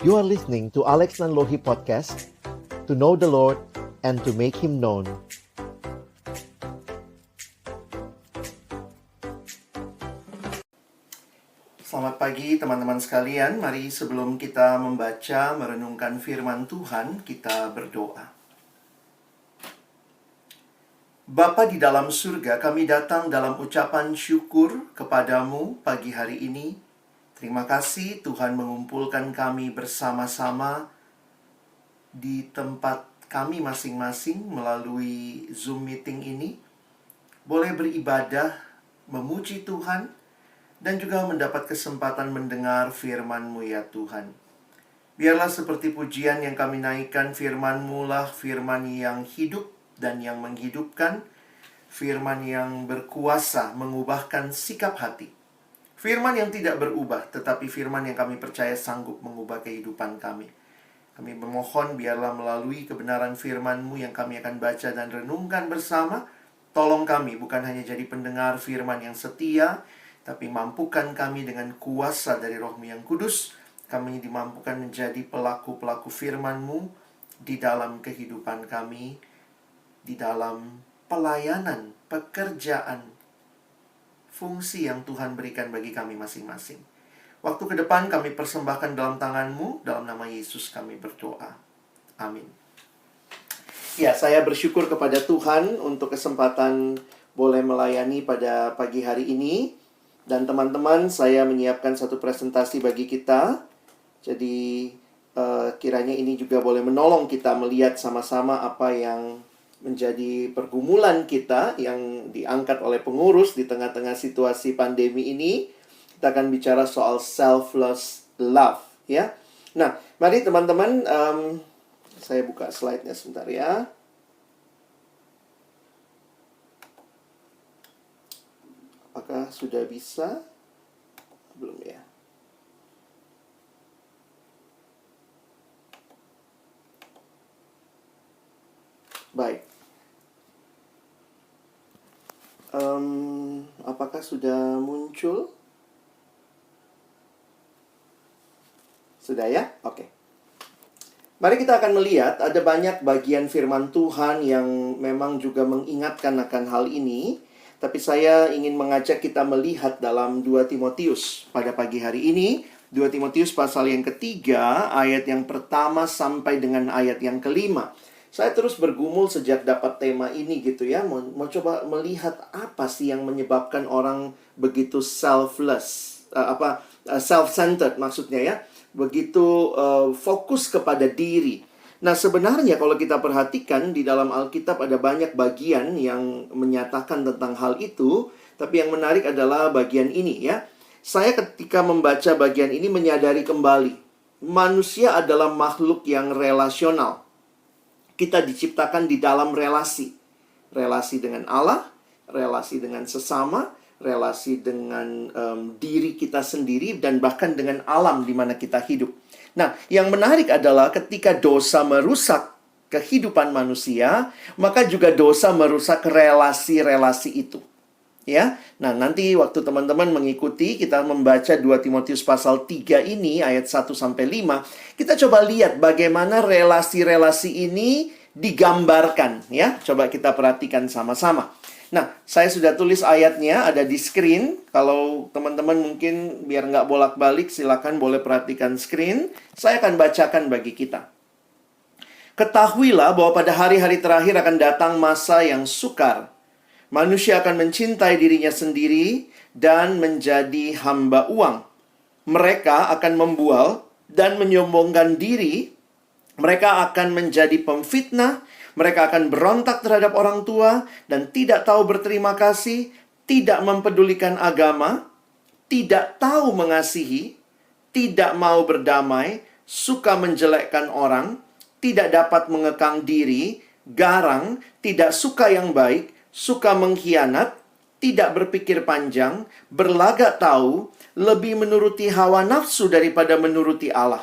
You are listening to Alex Nanlohi Podcast, to know the Lord and to make Him known. Selamat pagi teman-teman sekalian. Mari sebelum kita membaca, merenungkan firman Tuhan, kita berdoa. Bapa di dalam surga, kami datang dalam ucapan syukur kepadamu pagi hari ini. Terima kasih Tuhan mengumpulkan kami bersama-sama di tempat kami masing-masing melalui Zoom meeting ini. Boleh beribadah, memuji Tuhan, dan juga mendapat kesempatan mendengar firman-Mu ya Tuhan. Biarlah seperti pujian yang kami naikkan, firman-Mu lah firman yang hidup dan yang menghidupkan, firman yang berkuasa mengubahkan sikap hati, firman yang tidak berubah, tetapi firman yang kami percaya sanggup mengubah kehidupan kami. Kami memohon biarlah melalui kebenaran firman-Mu yang kami akan baca dan renungkan bersama, tolong kami bukan hanya jadi pendengar firman yang setia, tapi mampukan kami dengan kuasa dari Roh-Mu yang kudus. Kami dimampukan menjadi pelaku-pelaku firman-Mu di dalam kehidupan kami, di dalam pelayanan, pekerjaan, fungsi yang Tuhan berikan bagi kami masing-masing. Waktu ke depan kami persembahkan dalam tangan-Mu, dalam nama Yesus kami berdoa. Amin. Ya, saya bersyukur kepada Tuhan untuk kesempatan boleh melayani pada pagi hari ini. Dan teman-teman, saya menyiapkan satu presentasi bagi kita. Jadi, kiranya ini juga boleh menolong kita melihat sama-sama apa yang menjadi pergumulan kita yang diangkat oleh pengurus di tengah-tengah situasi pandemi ini. Kita akan bicara soal selfless love, ya. Nah, mari teman-teman, saya buka slide-nya sebentar ya. Apakah sudah bisa? Belum ya. Baik. Apakah sudah muncul? Sudah ya? Oke. Mari kita akan melihat ada banyak bagian firman Tuhan yang memang juga mengingatkan akan hal ini. Tapi saya ingin mengajak kita melihat dalam 2 Timotius pada pagi hari ini. 2 Timotius pasal yang ketiga, ayat yang pertama sampai dengan ayat yang kelima. Saya terus bergumul sejak dapat tema ini gitu ya. Mau coba melihat apa sih yang menyebabkan orang begitu selfless. Self-centered maksudnya ya. Begitu fokus kepada diri. Nah, sebenarnya kalau kita perhatikan di dalam Alkitab ada banyak bagian yang menyatakan tentang hal itu. Tapi yang menarik adalah bagian ini ya. Saya ketika membaca bagian ini menyadari kembali. Manusia adalah makhluk yang relasional. Kita diciptakan di dalam relasi. Relasi dengan Allah, relasi dengan sesama, relasi dengan diri kita sendiri, dan bahkan dengan alam di mana kita hidup. Nah, yang menarik adalah ketika dosa merusak kehidupan manusia, maka juga dosa merusak relasi-relasi itu. Ya. Nah, nanti waktu teman-teman mengikuti kita membaca 2 Timotius pasal 3 ini ayat 1 sampai 5, kita coba lihat bagaimana relasi-relasi ini digambarkan ya. Coba kita perhatikan sama-sama. Nah, saya sudah tulis ayatnya ada di screen. Kalau teman-teman mungkin biar nggak bolak-balik, silakan boleh perhatikan screen. Saya akan bacakan bagi kita. Ketahuilah bahwa pada hari-hari terakhir akan datang masa yang sukar. Manusia akan mencintai dirinya sendiri dan menjadi hamba uang. Mereka akan membual dan menyombongkan diri. Mereka akan menjadi pemfitnah. Mereka akan berontak terhadap orang tua dan tidak tahu berterima kasih, tidak mempedulikan agama, tidak tahu mengasihi, tidak mau berdamai, suka menjelekkan orang, tidak dapat mengekang diri, garang, tidak suka yang baik, suka mengkhianat, tidak berpikir panjang, berlagak tahu, lebih menuruti hawa nafsu daripada menuruti Allah.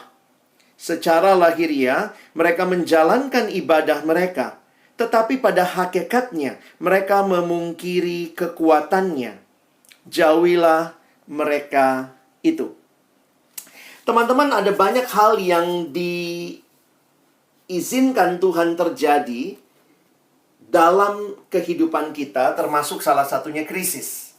Secara lahiriah, mereka menjalankan ibadah mereka, tetapi pada hakikatnya mereka memungkiri kekuatannya. Jauhilah mereka itu. Teman-teman, ada banyak hal yang diizinkan Tuhan terjadi dalam kehidupan kita, termasuk salah satunya krisis.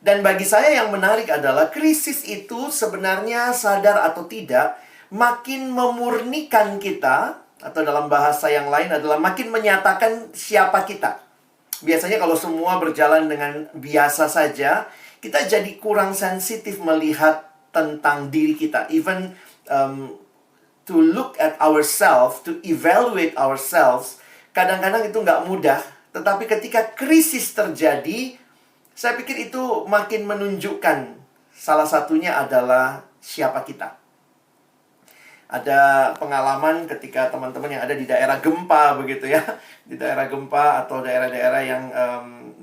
Dan bagi saya yang menarik adalah krisis itu sebenarnya sadar atau tidak, makin memurnikan kita, atau dalam bahasa yang lain adalah makin menyatakan siapa kita. Biasanya kalau semua berjalan dengan biasa saja, kita jadi kurang sensitif melihat tentang diri kita. Even to look at ourselves, to evaluate ourselves, kadang-kadang itu nggak mudah. Tetapi ketika krisis terjadi, saya pikir itu makin menunjukkan salah satunya adalah siapa kita. Ada pengalaman ketika teman-teman yang ada di daerah gempa begitu ya. Di daerah gempa atau daerah-daerah yang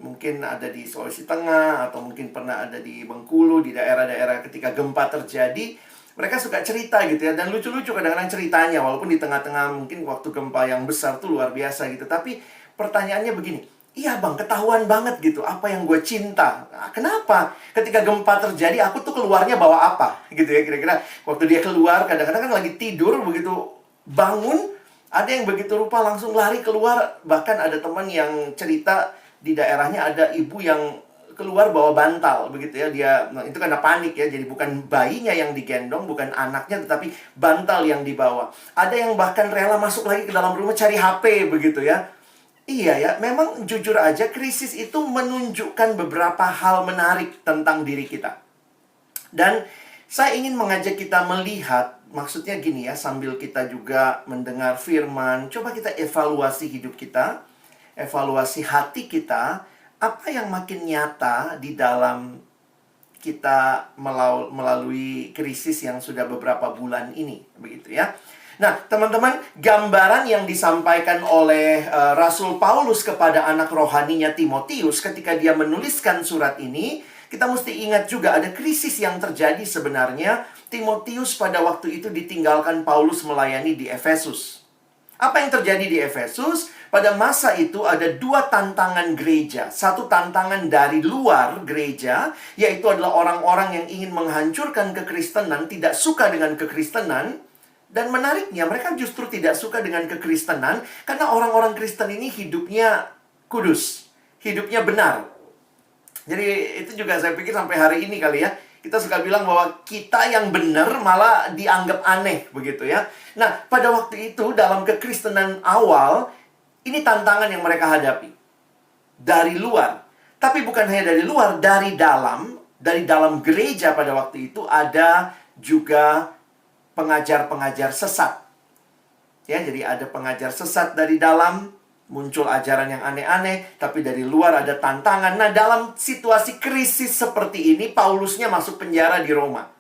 mungkin ada di Sulawesi Tengah, atau mungkin pernah ada di Bengkulu, di daerah-daerah ketika gempa terjadi, mereka suka cerita gitu ya. Dan lucu-lucu kadang-kadang ceritanya, walaupun di tengah-tengah mungkin waktu gempa yang besar tuh luar biasa gitu. Tapi pertanyaannya begini, iya bang, ketahuan banget gitu apa yang gue cinta. Nah, kenapa? Ketika gempa terjadi, aku tuh keluarnya bawa apa? Gitu ya, kira-kira. Waktu dia keluar, kadang-kadang kan lagi tidur, begitu bangun, ada yang begitu rupa langsung lari keluar. Bahkan ada teman yang cerita di daerahnya ada ibu yang keluar bawa bantal, begitu ya. Nah, itu karena panik ya. Jadi bukan bayinya yang digendong, bukan anaknya, tetapi bantal yang dibawa. Ada yang bahkan rela masuk lagi ke dalam rumah cari HP, begitu ya. Iya ya, memang jujur aja krisis itu menunjukkan beberapa hal menarik tentang diri kita. Dan saya ingin mengajak kita melihat, maksudnya gini ya, sambil kita juga mendengar firman, coba kita evaluasi hidup kita, evaluasi hati kita, apa yang makin nyata di dalam kita melalui krisis yang sudah beberapa bulan ini, begitu ya. Nah, teman-teman, gambaran yang disampaikan oleh Rasul Paulus kepada anak rohaninya Timotius ketika dia menuliskan surat ini, kita mesti ingat juga ada krisis yang terjadi sebenarnya. Timotius pada waktu itu ditinggalkan Paulus melayani di Efesus. Apa yang terjadi di Efesus? Pada masa itu ada dua tantangan gereja. Satu tantangan dari luar gereja, yaitu adalah orang-orang yang ingin menghancurkan kekristenan, tidak suka dengan kekristenan. Dan menariknya, mereka justru tidak suka dengan kekristenan karena orang-orang Kristen ini hidupnya kudus, hidupnya benar. Jadi itu juga saya pikir sampai hari ini kali ya, kita suka bilang bahwa kita yang benar malah dianggap aneh, begitu ya. Nah, pada waktu itu dalam kekristenan awal, ini tantangan yang mereka hadapi. Dari luar. Tapi bukan hanya dari luar, dari dalam gereja pada waktu itu ada juga pengajar-pengajar sesat. Ya, jadi ada pengajar sesat dari dalam, muncul ajaran yang aneh-aneh, tapi dari luar ada tantangan. Nah, dalam situasi krisis seperti ini, Paulusnya masuk penjara di Roma.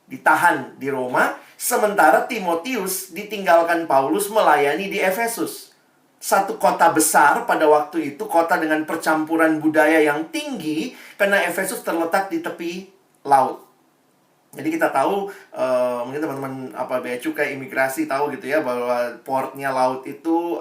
Ditahan di Roma, sementara Timotius ditinggalkan Paulus melayani di Efesus. Satu kota besar pada waktu itu, kota dengan percampuran budaya yang tinggi, karena Efesus terletak di tepi laut. Jadi kita tahu, mungkin teman-teman bea cukai imigrasi tahu gitu ya, bahwa portnya laut itu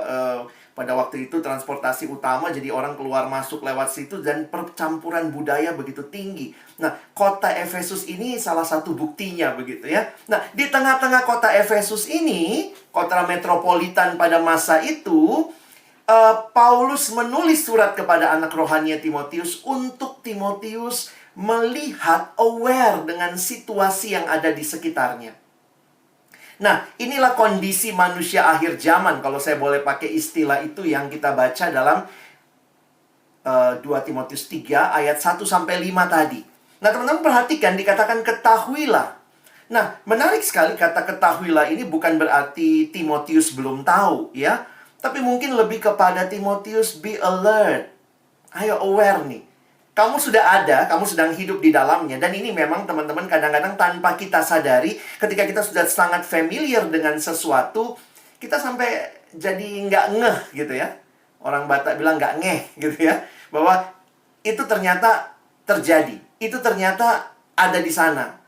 pada waktu itu transportasi utama, jadi orang keluar masuk lewat situ, dan percampuran budaya begitu tinggi. Nah, kota Efesus ini salah satu buktinya begitu ya. Nah, di tengah-tengah kota Efesus ini, kota metropolitan pada masa itu, Paulus menulis surat kepada anak rohaninya Timotius untuk Timotius melihat, aware dengan situasi yang ada di sekitarnya. Nah, inilah kondisi manusia akhir zaman, kalau saya boleh pakai istilah itu yang kita baca dalam 2 Timotius 3 ayat 1-5 tadi. Nah, teman-teman perhatikan, dikatakan ketahuilah. Nah, menarik sekali kata ketahuilah ini bukan berarti Timotius belum tahu, ya. Tapi mungkin lebih kepada Timotius, be alert. Ayo aware nih. Kamu sudah ada, kamu sedang hidup di dalamnya. Dan ini memang teman-teman kadang-kadang tanpa kita sadari, ketika kita sudah sangat familiar dengan sesuatu, kita sampai jadi nggak ngeh gitu ya. Orang Batak bilang nggak ngeh gitu ya. Bahwa itu ternyata terjadi. Itu ternyata ada di sana.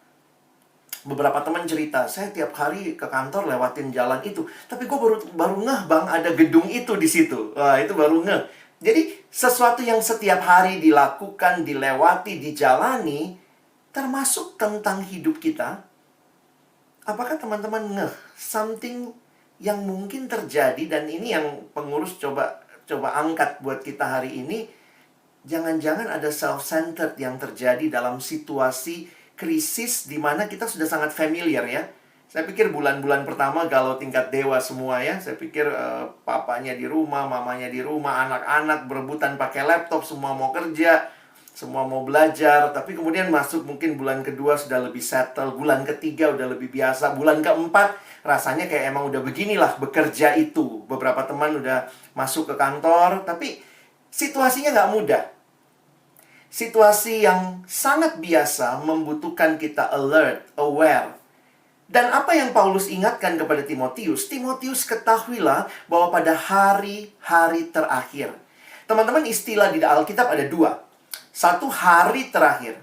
Beberapa teman cerita, saya tiap hari ke kantor lewatin jalan itu. Tapi gue baru ngeh bang, ada gedung itu di situ. Wah, itu baru ngeh. Jadi, sesuatu yang setiap hari dilakukan, dilewati, dijalani, termasuk tentang hidup kita, Apakah teman-teman ngeh something yang mungkin terjadi, dan ini yang pengurus coba angkat buat kita hari ini. Jangan-jangan ada self-centered yang terjadi dalam situasi krisis di mana kita sudah sangat familiar ya. Saya pikir bulan-bulan pertama galau tingkat dewa semua ya. Saya pikir papanya di rumah, mamanya di rumah, anak-anak berebutan pakai laptop, semua mau kerja, semua mau belajar. Tapi kemudian masuk mungkin bulan kedua sudah lebih settle, bulan ketiga udah lebih biasa, bulan keempat rasanya kayak emang udah beginilah bekerja itu. Beberapa teman udah masuk ke kantor, tapi situasinya nggak mudah. Situasi yang sangat biasa membutuhkan kita alert, aware. Dan apa yang Paulus ingatkan kepada Timotius? Timotius, ketahuilah bahwa pada hari-hari terakhir. Teman-teman, istilah di Alkitab ada dua. Satu, hari terakhir.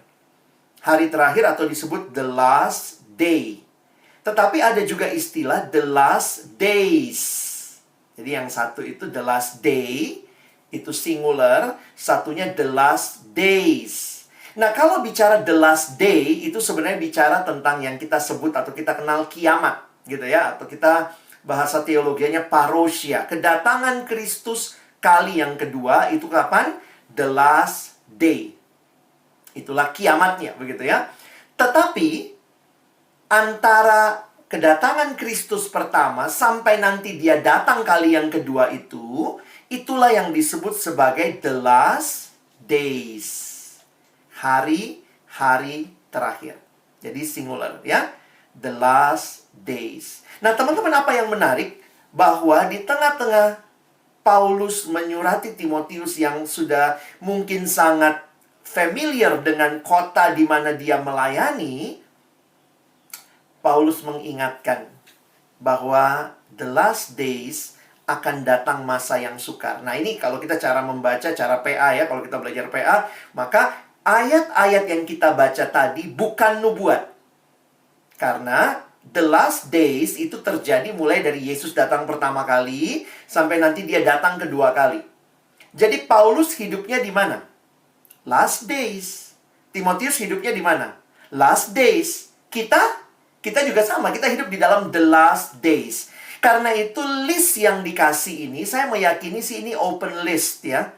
Hari terakhir atau disebut the last day. Tetapi ada juga istilah the last days. Jadi yang satu itu the last day, itu singular, satunya the last days. Nah, kalau bicara the last day, itu sebenarnya bicara tentang yang kita sebut atau kita kenal kiamat, gitu ya. Atau kita bahasa teologianya parousia. Kedatangan Kristus kali yang kedua, itu kapan? The last day. Itulah kiamatnya, begitu ya. Tetapi, antara kedatangan Kristus pertama sampai nanti dia datang kali yang kedua itu, itulah yang disebut sebagai the last days. Hari-hari terakhir. Jadi singular ya. The last days. Nah, teman-teman, apa yang menarik? Bahwa di tengah-tengah Paulus menyurati Timotius yang sudah mungkin sangat familiar dengan kota di mana dia melayani, Paulus mengingatkan bahwa the last days akan datang masa yang sukar. Nah, ini kalau kita cara membaca, cara PA ya, kalau kita belajar PA, maka ayat-ayat yang kita baca tadi bukan nubuat. Karena the last days itu terjadi mulai dari Yesus datang pertama kali sampai nanti dia datang kedua kali. Jadi Paulus hidupnya di mana? Last days. Timotius hidupnya di mana? Last days. Kita juga sama, kita hidup di dalam the last days. Karena itu list yang dikasih ini, saya meyakini sih ini open list ya.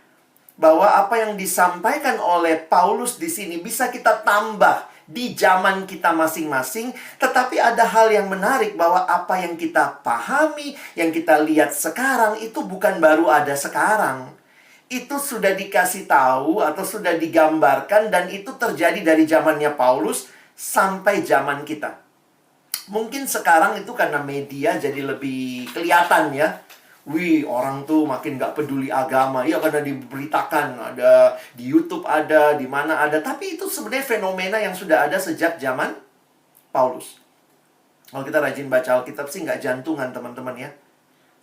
Bahwa apa yang disampaikan oleh Paulus di sini bisa kita tambah di zaman kita masing-masing. Tetapi ada hal yang menarik bahwa apa yang kita pahami, yang kita lihat sekarang itu bukan baru ada sekarang. Itu sudah dikasih tahu atau sudah digambarkan dan itu terjadi dari zamannya Paulus sampai zaman kita. Mungkin sekarang itu karena media jadi lebih kelihatan ya. Wih, orang tuh makin gak peduli agama. Ya, karena diberitakan, ada di YouTube ada, di mana ada. Tapi itu sebenarnya fenomena yang sudah ada sejak zaman Paulus. Kalau kita rajin baca Alkitab sih nggak jantungan, teman-teman ya.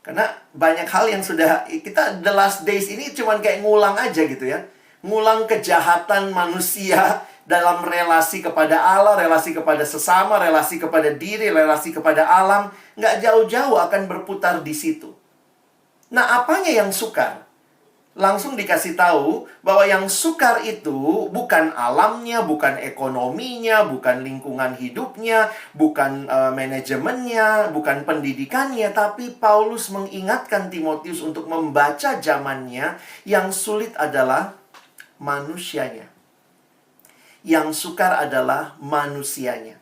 Karena banyak hal yang sudah, kita the last days ini cuman kayak ngulang aja gitu ya. Ngulang kejahatan manusia dalam relasi kepada Allah, relasi kepada sesama, relasi kepada diri, relasi kepada alam. Nggak jauh-jauh akan berputar di situ. Nah, apanya yang sukar? Langsung dikasih tahu bahwa yang sukar itu bukan alamnya, bukan ekonominya, bukan lingkungan hidupnya, bukan manajemennya, bukan pendidikannya. Tapi Paulus mengingatkan Timotius untuk membaca zamannya. Yang sulit adalah manusianya. Yang sukar adalah manusianya.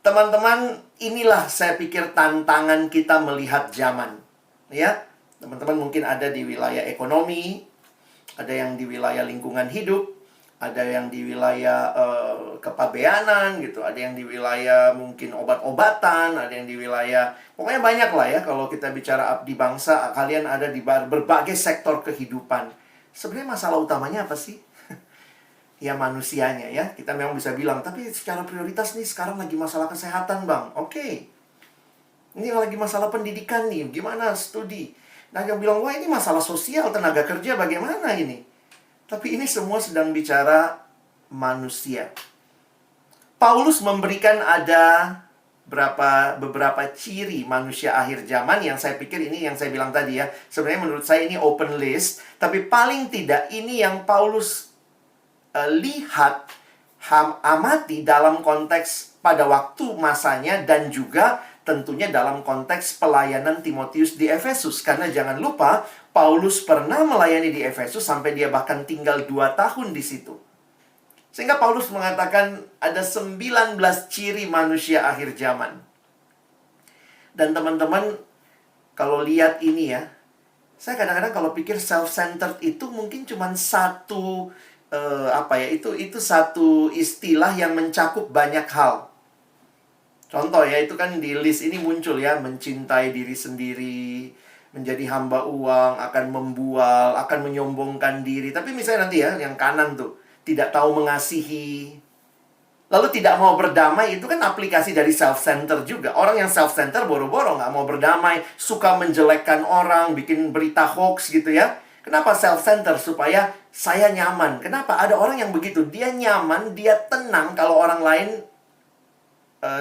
Teman-teman, inilah saya pikir tantangan kita melihat zaman. Ya, teman-teman mungkin ada di wilayah ekonomi, ada yang di wilayah lingkungan hidup, ada yang di wilayah kepabeanan gitu, ada yang di wilayah mungkin obat-obatan, ada yang di wilayah, pokoknya banyak lah ya. Kalau kita bicara abdi bangsa, kalian ada di berbagai sektor kehidupan. Sebenarnya masalah utamanya apa sih? Ya, manusianya ya. Kita memang bisa bilang, tapi secara prioritas nih sekarang lagi masalah kesehatan, Bang. Oke. Ini lagi masalah pendidikan nih, gimana studi? Nah, yang bilang, wah ini masalah sosial, tenaga kerja bagaimana ini? Tapi ini semua sedang bicara manusia. Paulus memberikan ada beberapa ciri manusia akhir zaman yang saya pikir ini yang saya bilang tadi ya. Sebenarnya menurut saya ini open list, tapi paling tidak ini yang Paulus lihat amati dalam konteks pada waktu masanya dan juga tentunya dalam konteks pelayanan Timotius di Efesus. Karena jangan lupa, Paulus pernah melayani di Efesus sampai dia bahkan tinggal 2 tahun di situ. Sehingga Paulus mengatakan ada 19 ciri manusia akhir zaman. Dan teman-teman, kalau lihat ini ya, saya kadang-kadang kalau pikir self-centered itu mungkin cuma satu itu satu istilah yang mencakup banyak hal. Contoh ya, itu kan di list ini muncul ya, mencintai diri sendiri, menjadi hamba uang, akan membual, akan menyombongkan diri. Tapi misalnya nanti ya, yang kanan tuh, tidak tahu mengasihi, lalu tidak mau berdamai, itu kan aplikasi dari self-center juga. Orang yang self-center boro-boro nggak mau berdamai, suka menjelekkan orang, bikin berita hoax gitu ya. Kenapa self-center? Supaya saya nyaman. Kenapa? Ada orang yang begitu. Dia nyaman, dia tenang kalau orang lain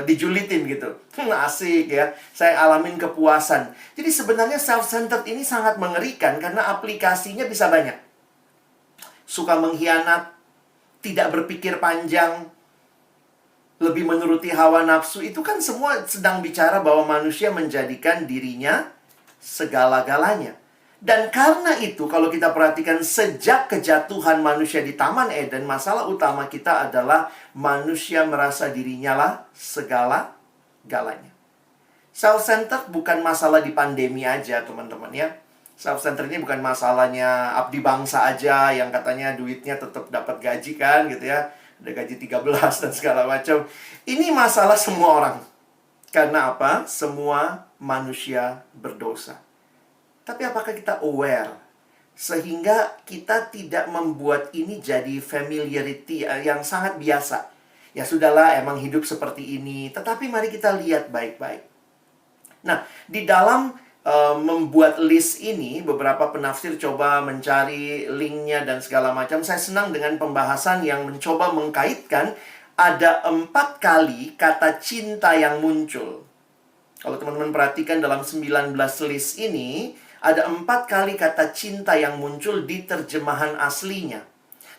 dijulitin gitu. Asik ya. Saya alamin kepuasan. Jadi sebenarnya self-centered ini sangat mengerikan karena aplikasinya bisa banyak. Suka mengkhianat, tidak berpikir panjang, lebih menuruti hawa nafsu. Itu kan semua sedang bicara bahwa manusia menjadikan dirinya segala-galanya. Dan karena itu, kalau kita perhatikan sejak kejatuhan manusia di Taman Eden, masalah utama kita adalah manusia merasa dirinya lah segala-galanya. Self-centered bukan masalah di pandemi aja, teman-teman ya. Self-centered ini bukan masalahnya abdi bangsa aja yang katanya duitnya tetap dapat gaji kan gitu ya. Ada gaji 13 dan segala macam. Ini masalah semua orang. Karena apa? Semua manusia berdosa. Tapi apakah kita aware? Sehingga kita tidak membuat ini jadi familiarity yang sangat biasa. Ya sudahlah, emang hidup seperti ini. Tetapi mari kita lihat baik-baik. Nah, di dalam membuat list ini, beberapa penafsir coba mencari linknya dan segala macam. Saya senang dengan pembahasan yang mencoba mengkaitkan ada 4 kali kata cinta yang muncul. Kalau teman-teman perhatikan dalam 19 list ini, ada 4 kali kata cinta yang muncul di terjemahan aslinya.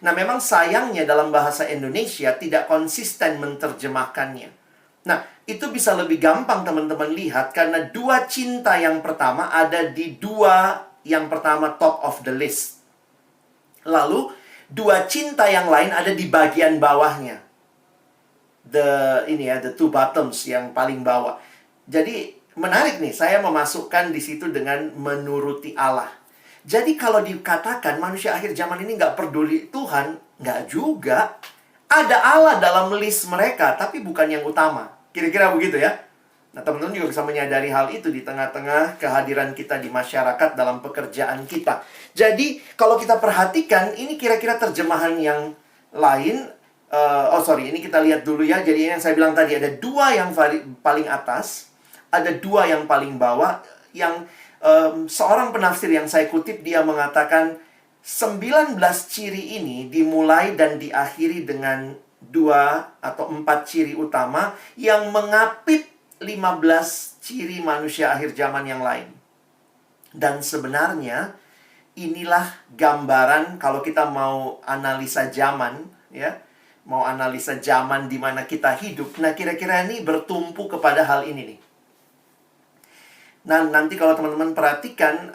Nah, memang sayangnya dalam bahasa Indonesia tidak konsisten menerjemahkannya. Nah, itu bisa lebih gampang teman-teman lihat karena 2 cinta yang pertama ada di 2 yang pertama top of the list. Lalu, 2 cinta yang lain ada di bagian bawahnya. The 2 bottoms yang paling bawah. Jadi, menarik nih, saya memasukkan di situ dengan menuruti Allah. Jadi kalau dikatakan manusia akhir zaman ini nggak peduli Tuhan, nggak juga. Ada Allah dalam list mereka, tapi bukan yang utama. Kira-kira begitu ya. Nah, teman-teman juga bisa menyadari hal itu di tengah-tengah kehadiran kita di masyarakat dalam pekerjaan kita. Jadi, kalau kita perhatikan, ini kira-kira terjemahan yang lain. Ini kita lihat dulu ya. Jadi yang saya bilang tadi, ada 2 yang paling atas. Ada 2 yang paling bawah, yang seorang penafsir yang saya kutip, dia mengatakan 19 ciri ini dimulai dan diakhiri dengan 2 atau 4 ciri utama yang mengapit 15 ciri manusia akhir zaman yang lain. Dan sebenarnya inilah gambaran kalau kita mau analisa zaman, ya, mau analisa zaman di mana kita hidup. Nah, kira-kira ini bertumpu kepada hal ini nih. Nah, nanti kalau teman-teman perhatikan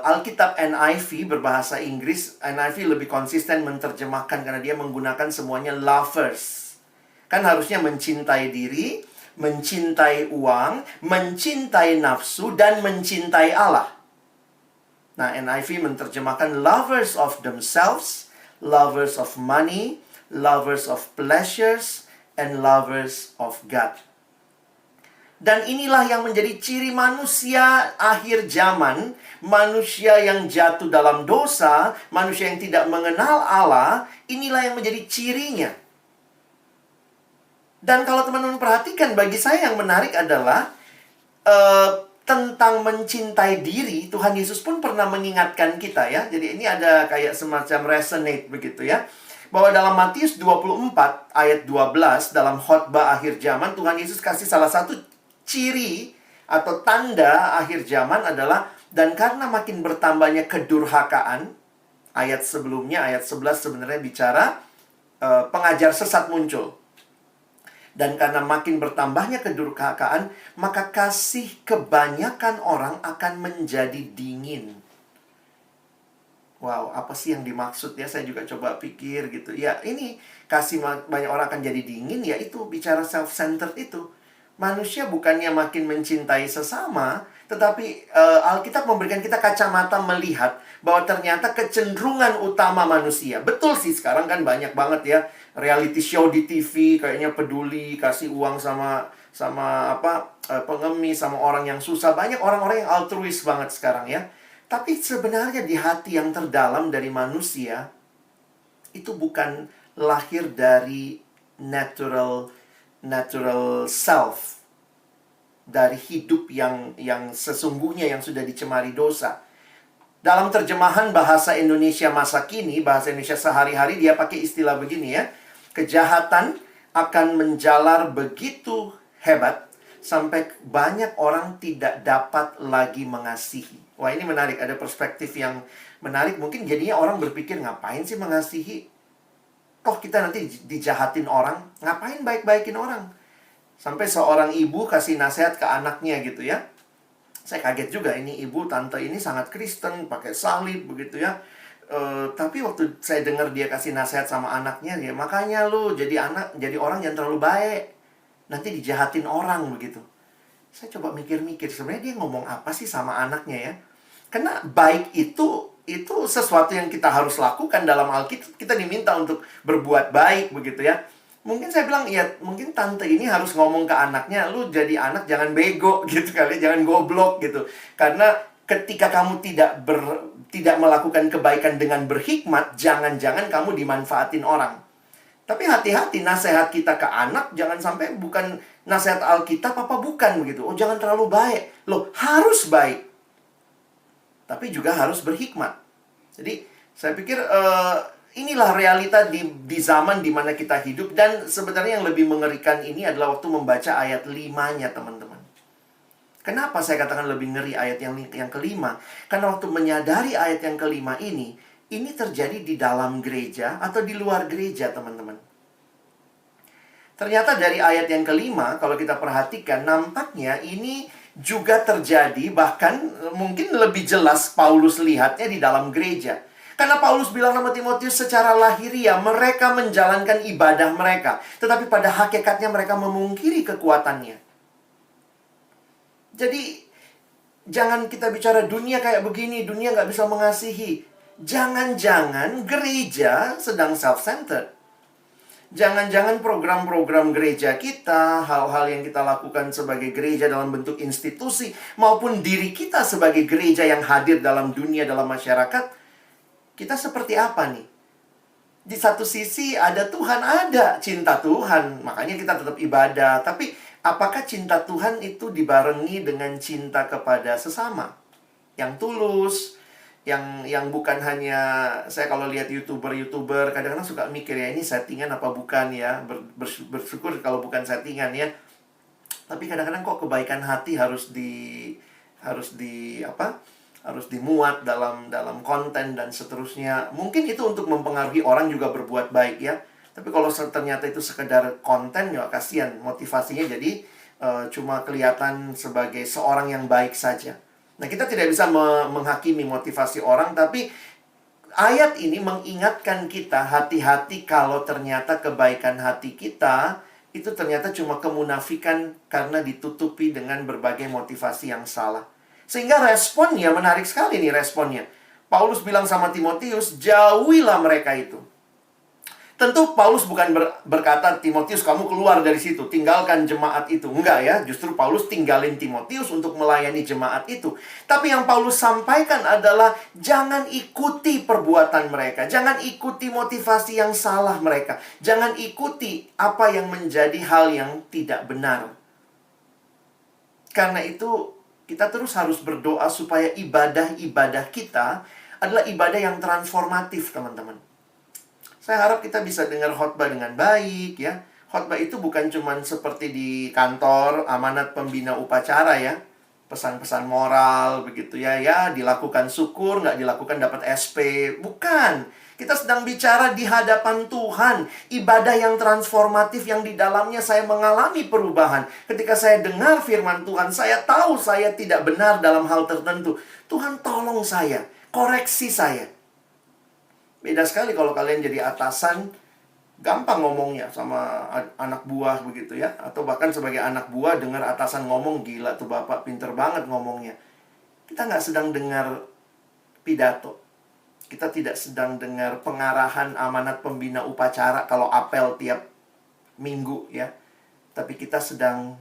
Alkitab NIV berbahasa Inggris, NIV lebih konsisten menerjemahkan karena dia menggunakan semuanya lovers. Kan harusnya mencintai diri, mencintai uang, mencintai nafsu, dan mencintai Allah. Nah, NIV menerjemahkan lovers of themselves, lovers of money, lovers of pleasures, and lovers of God. Dan inilah yang menjadi ciri manusia akhir zaman, manusia yang jatuh dalam dosa, manusia yang tidak mengenal Allah, inilah yang menjadi cirinya. Dan kalau teman-teman perhatikan, bagi saya yang menarik adalah tentang mencintai diri. Tuhan Yesus pun pernah mengingatkan kita ya. Jadi ini ada kayak semacam resonate begitu ya. Bahwa dalam Matius 24 ayat 12, dalam khotbah akhir zaman, Tuhan Yesus kasih salah satu ciri atau tanda akhir zaman adalah, dan karena makin bertambahnya kedurhakaan. Ayat sebelumnya, ayat 11 sebenarnya bicara pengajar sesat muncul. Dan karena makin bertambahnya kedurhakaan, maka kasih kebanyakan orang akan menjadi dingin. Wow, apa sih yang dimaksud ya? Saya juga coba pikir gitu. Ya, ini kasih banyak orang akan jadi dingin, ya itu bicara self-centered itu. Manusia bukannya makin mencintai sesama, tetapi Alkitab memberikan kita kacamata melihat bahwa ternyata kecenderungan utama manusia. Betul sih, sekarang kan banyak banget ya reality show di TV, kayaknya peduli, kasih uang sama pengemis, sama orang yang susah. Banyak orang-orang yang altruis banget sekarang ya. Tapi sebenarnya di hati yang terdalam dari manusia, itu bukan lahir dari natural self, dari hidup yang sesungguhnya yang sudah dicemari dosa. Dalam terjemahan bahasa Indonesia masa kini, bahasa Indonesia sehari-hari, dia pakai istilah begini ya. Kejahatan akan menjalar begitu hebat sampai banyak orang tidak dapat lagi mengasihi. Wah, ini menarik, ada perspektif yang menarik. Mungkin jadinya orang berpikir, ngapain sih mengasihi? Toh kita nanti dijahatin orang, ngapain baik-baikin orang? Sampai seorang ibu kasih nasihat ke anaknya gitu ya. Saya kaget juga, ini ibu, tante ini sangat Kristen, pakai salib begitu ya. Tapi waktu saya dengar dia kasih nasihat sama anaknya, dia, makanya lu jadi orang yang terlalu baik, nanti dijahatin orang begitu. Saya coba mikir-mikir, sebenarnya dia ngomong apa sih sama anaknya ya? Karena baik itu sesuatu yang kita harus lakukan dalam Alkitab. Kita diminta untuk berbuat baik begitu ya. Mungkin saya bilang, ya mungkin tante ini harus ngomong ke anaknya, lu jadi anak jangan bego gitu kali, jangan goblok gitu. Karena ketika kamu tidak melakukan kebaikan dengan berhikmat, jangan-jangan kamu dimanfaatin orang. Tapi hati-hati, nasihat kita ke anak jangan sampai bukan nasihat Alkitab apa bukan begitu. Oh, jangan terlalu baik. Loh, harus baik, tapi juga harus berhikmat. Jadi, saya pikir inilah realita di zaman di mana kita hidup. Dan sebenarnya yang lebih mengerikan ini adalah waktu membaca ayat 5-nya, teman-teman. Kenapa saya katakan lebih ngeri ayat yang kelima? Karena waktu menyadari ayat yang kelima ini terjadi di dalam gereja atau di luar gereja, teman-teman. Ternyata dari ayat yang kelima, kalau kita perhatikan, nampaknya ini juga terjadi, bahkan mungkin lebih jelas Paulus lihatnya di dalam gereja. Karena Paulus bilang sama Timotius, secara lahiriah mereka menjalankan ibadah mereka, tetapi pada hakikatnya mereka memungkiri kekuatannya. Jadi, jangan kita bicara dunia kayak begini, dunia nggak bisa mengasihi. Jangan-jangan gereja sedang self-centered. Jangan-jangan program-program gereja kita, hal-hal yang kita lakukan sebagai gereja dalam bentuk institusi, maupun diri kita sebagai gereja yang hadir dalam dunia, dalam masyarakat, kita seperti apa nih? Di satu sisi ada Tuhan, ada cinta Tuhan, makanya kita tetap ibadah. Tapi apakah cinta Tuhan itu dibarengi dengan cinta kepada sesama? Yang tulus, yang bukan hanya, saya kalau lihat YouTuber kadang-kadang suka mikir ya, ini settingan apa bukan ya. Bersyukur kalau bukan settingan ya. Tapi kadang-kadang kok kebaikan hati harus dimuat dalam konten dan seterusnya. Mungkin itu untuk mempengaruhi orang juga berbuat baik ya. Tapi kalau ternyata itu sekedar konten, ya kasihan, motivasinya jadi cuma kelihatan sebagai seorang yang baik saja. Nah, kita tidak bisa menghakimi motivasi orang, tapi ayat ini mengingatkan kita hati-hati kalau ternyata kebaikan hati kita itu ternyata cuma kemunafikan karena ditutupi dengan berbagai motivasi yang salah. Sehingga responnya menarik sekali nih responnya. Paulus bilang sama Timotius, jauhilah mereka itu. Tentu Paulus bukan berkata, Timotius kamu keluar dari situ, tinggalkan jemaat itu. Enggak ya, justru Paulus tinggalin Timotius untuk melayani jemaat itu. Tapi yang Paulus sampaikan adalah jangan ikuti perbuatan mereka. Jangan ikuti motivasi yang salah mereka. Jangan ikuti apa yang menjadi hal yang tidak benar. Karena itu kita terus harus berdoa supaya ibadah-ibadah kita adalah ibadah yang transformatif, teman-teman. Saya harap kita bisa dengar khotbah dengan baik ya. Khotbah itu bukan cuma seperti di kantor, amanat pembina upacara ya. Pesan-pesan moral begitu ya. Ya, dilakukan syukur, nggak dilakukan dapat SP. Bukan. Kita sedang bicara di hadapan Tuhan. Ibadah yang transformatif yang di dalamnya saya mengalami perubahan. Ketika saya dengar firman Tuhan, saya tahu saya tidak benar dalam hal tertentu. Tuhan tolong saya, koreksi saya. Beda sekali kalau kalian jadi atasan, gampang ngomongnya sama anak buah begitu ya. Atau bahkan sebagai anak buah dengar atasan ngomong, gila tuh bapak pinter banget ngomongnya. Kita nggak sedang dengar pidato. Kita tidak sedang dengar pengarahan amanat pembina upacara kalau apel tiap minggu ya. Tapi kita sedang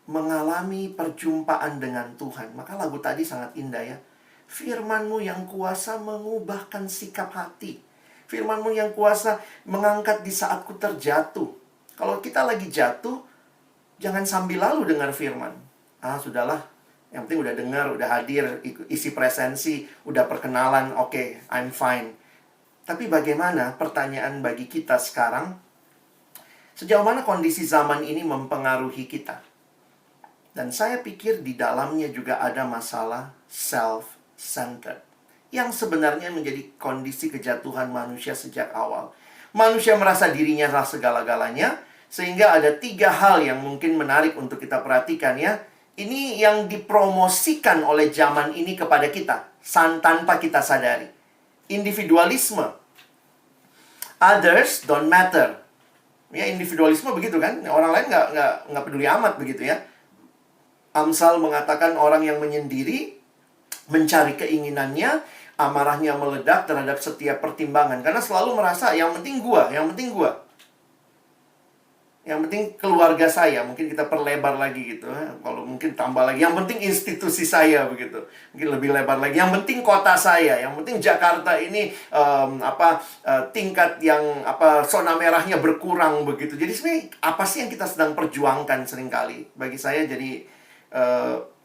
mengalami perjumpaan dengan Tuhan. Maka lagu tadi sangat indah ya. Firman-Mu yang kuasa mengubahkan sikap hati. Firman-Mu yang kuasa mengangkat di saat ku terjatuh. Kalau kita lagi jatuh, jangan sambil lalu dengar firman. Sudahlah. Yang penting udah dengar, udah hadir, isi presensi, udah perkenalan, oke, I'm fine. Tapi bagaimana pertanyaan bagi kita sekarang? Sejauh mana kondisi zaman ini mempengaruhi kita? Dan saya pikir di dalamnya juga ada masalah self-centered. Yang sebenarnya menjadi kondisi kejatuhan manusia sejak awal. Manusia merasa dirinya adalah segala-galanya, sehingga ada 3 hal yang mungkin menarik untuk kita perhatikan ya. Ini yang dipromosikan oleh zaman ini kepada kita tanpa kita sadari. Individualisme. Others don't matter. Ya, individualisme begitu kan. Orang lain nggak peduli amat begitu ya. Amsal mengatakan orang yang menyendiri, mencari keinginannya, amarahnya meledak terhadap setiap pertimbangan. Karena selalu merasa yang penting gua, yang penting gua. Yang penting keluarga saya, mungkin kita perlebar lagi gitu. Kalau mungkin tambah lagi, yang penting institusi saya begitu. Mungkin lebih lebar lagi. Yang penting kota saya, yang penting Jakarta ini tingkat yang zona merahnya berkurang begitu. Jadi sebenarnya apa sih yang kita sedang perjuangkan seringkali? Bagi saya jadi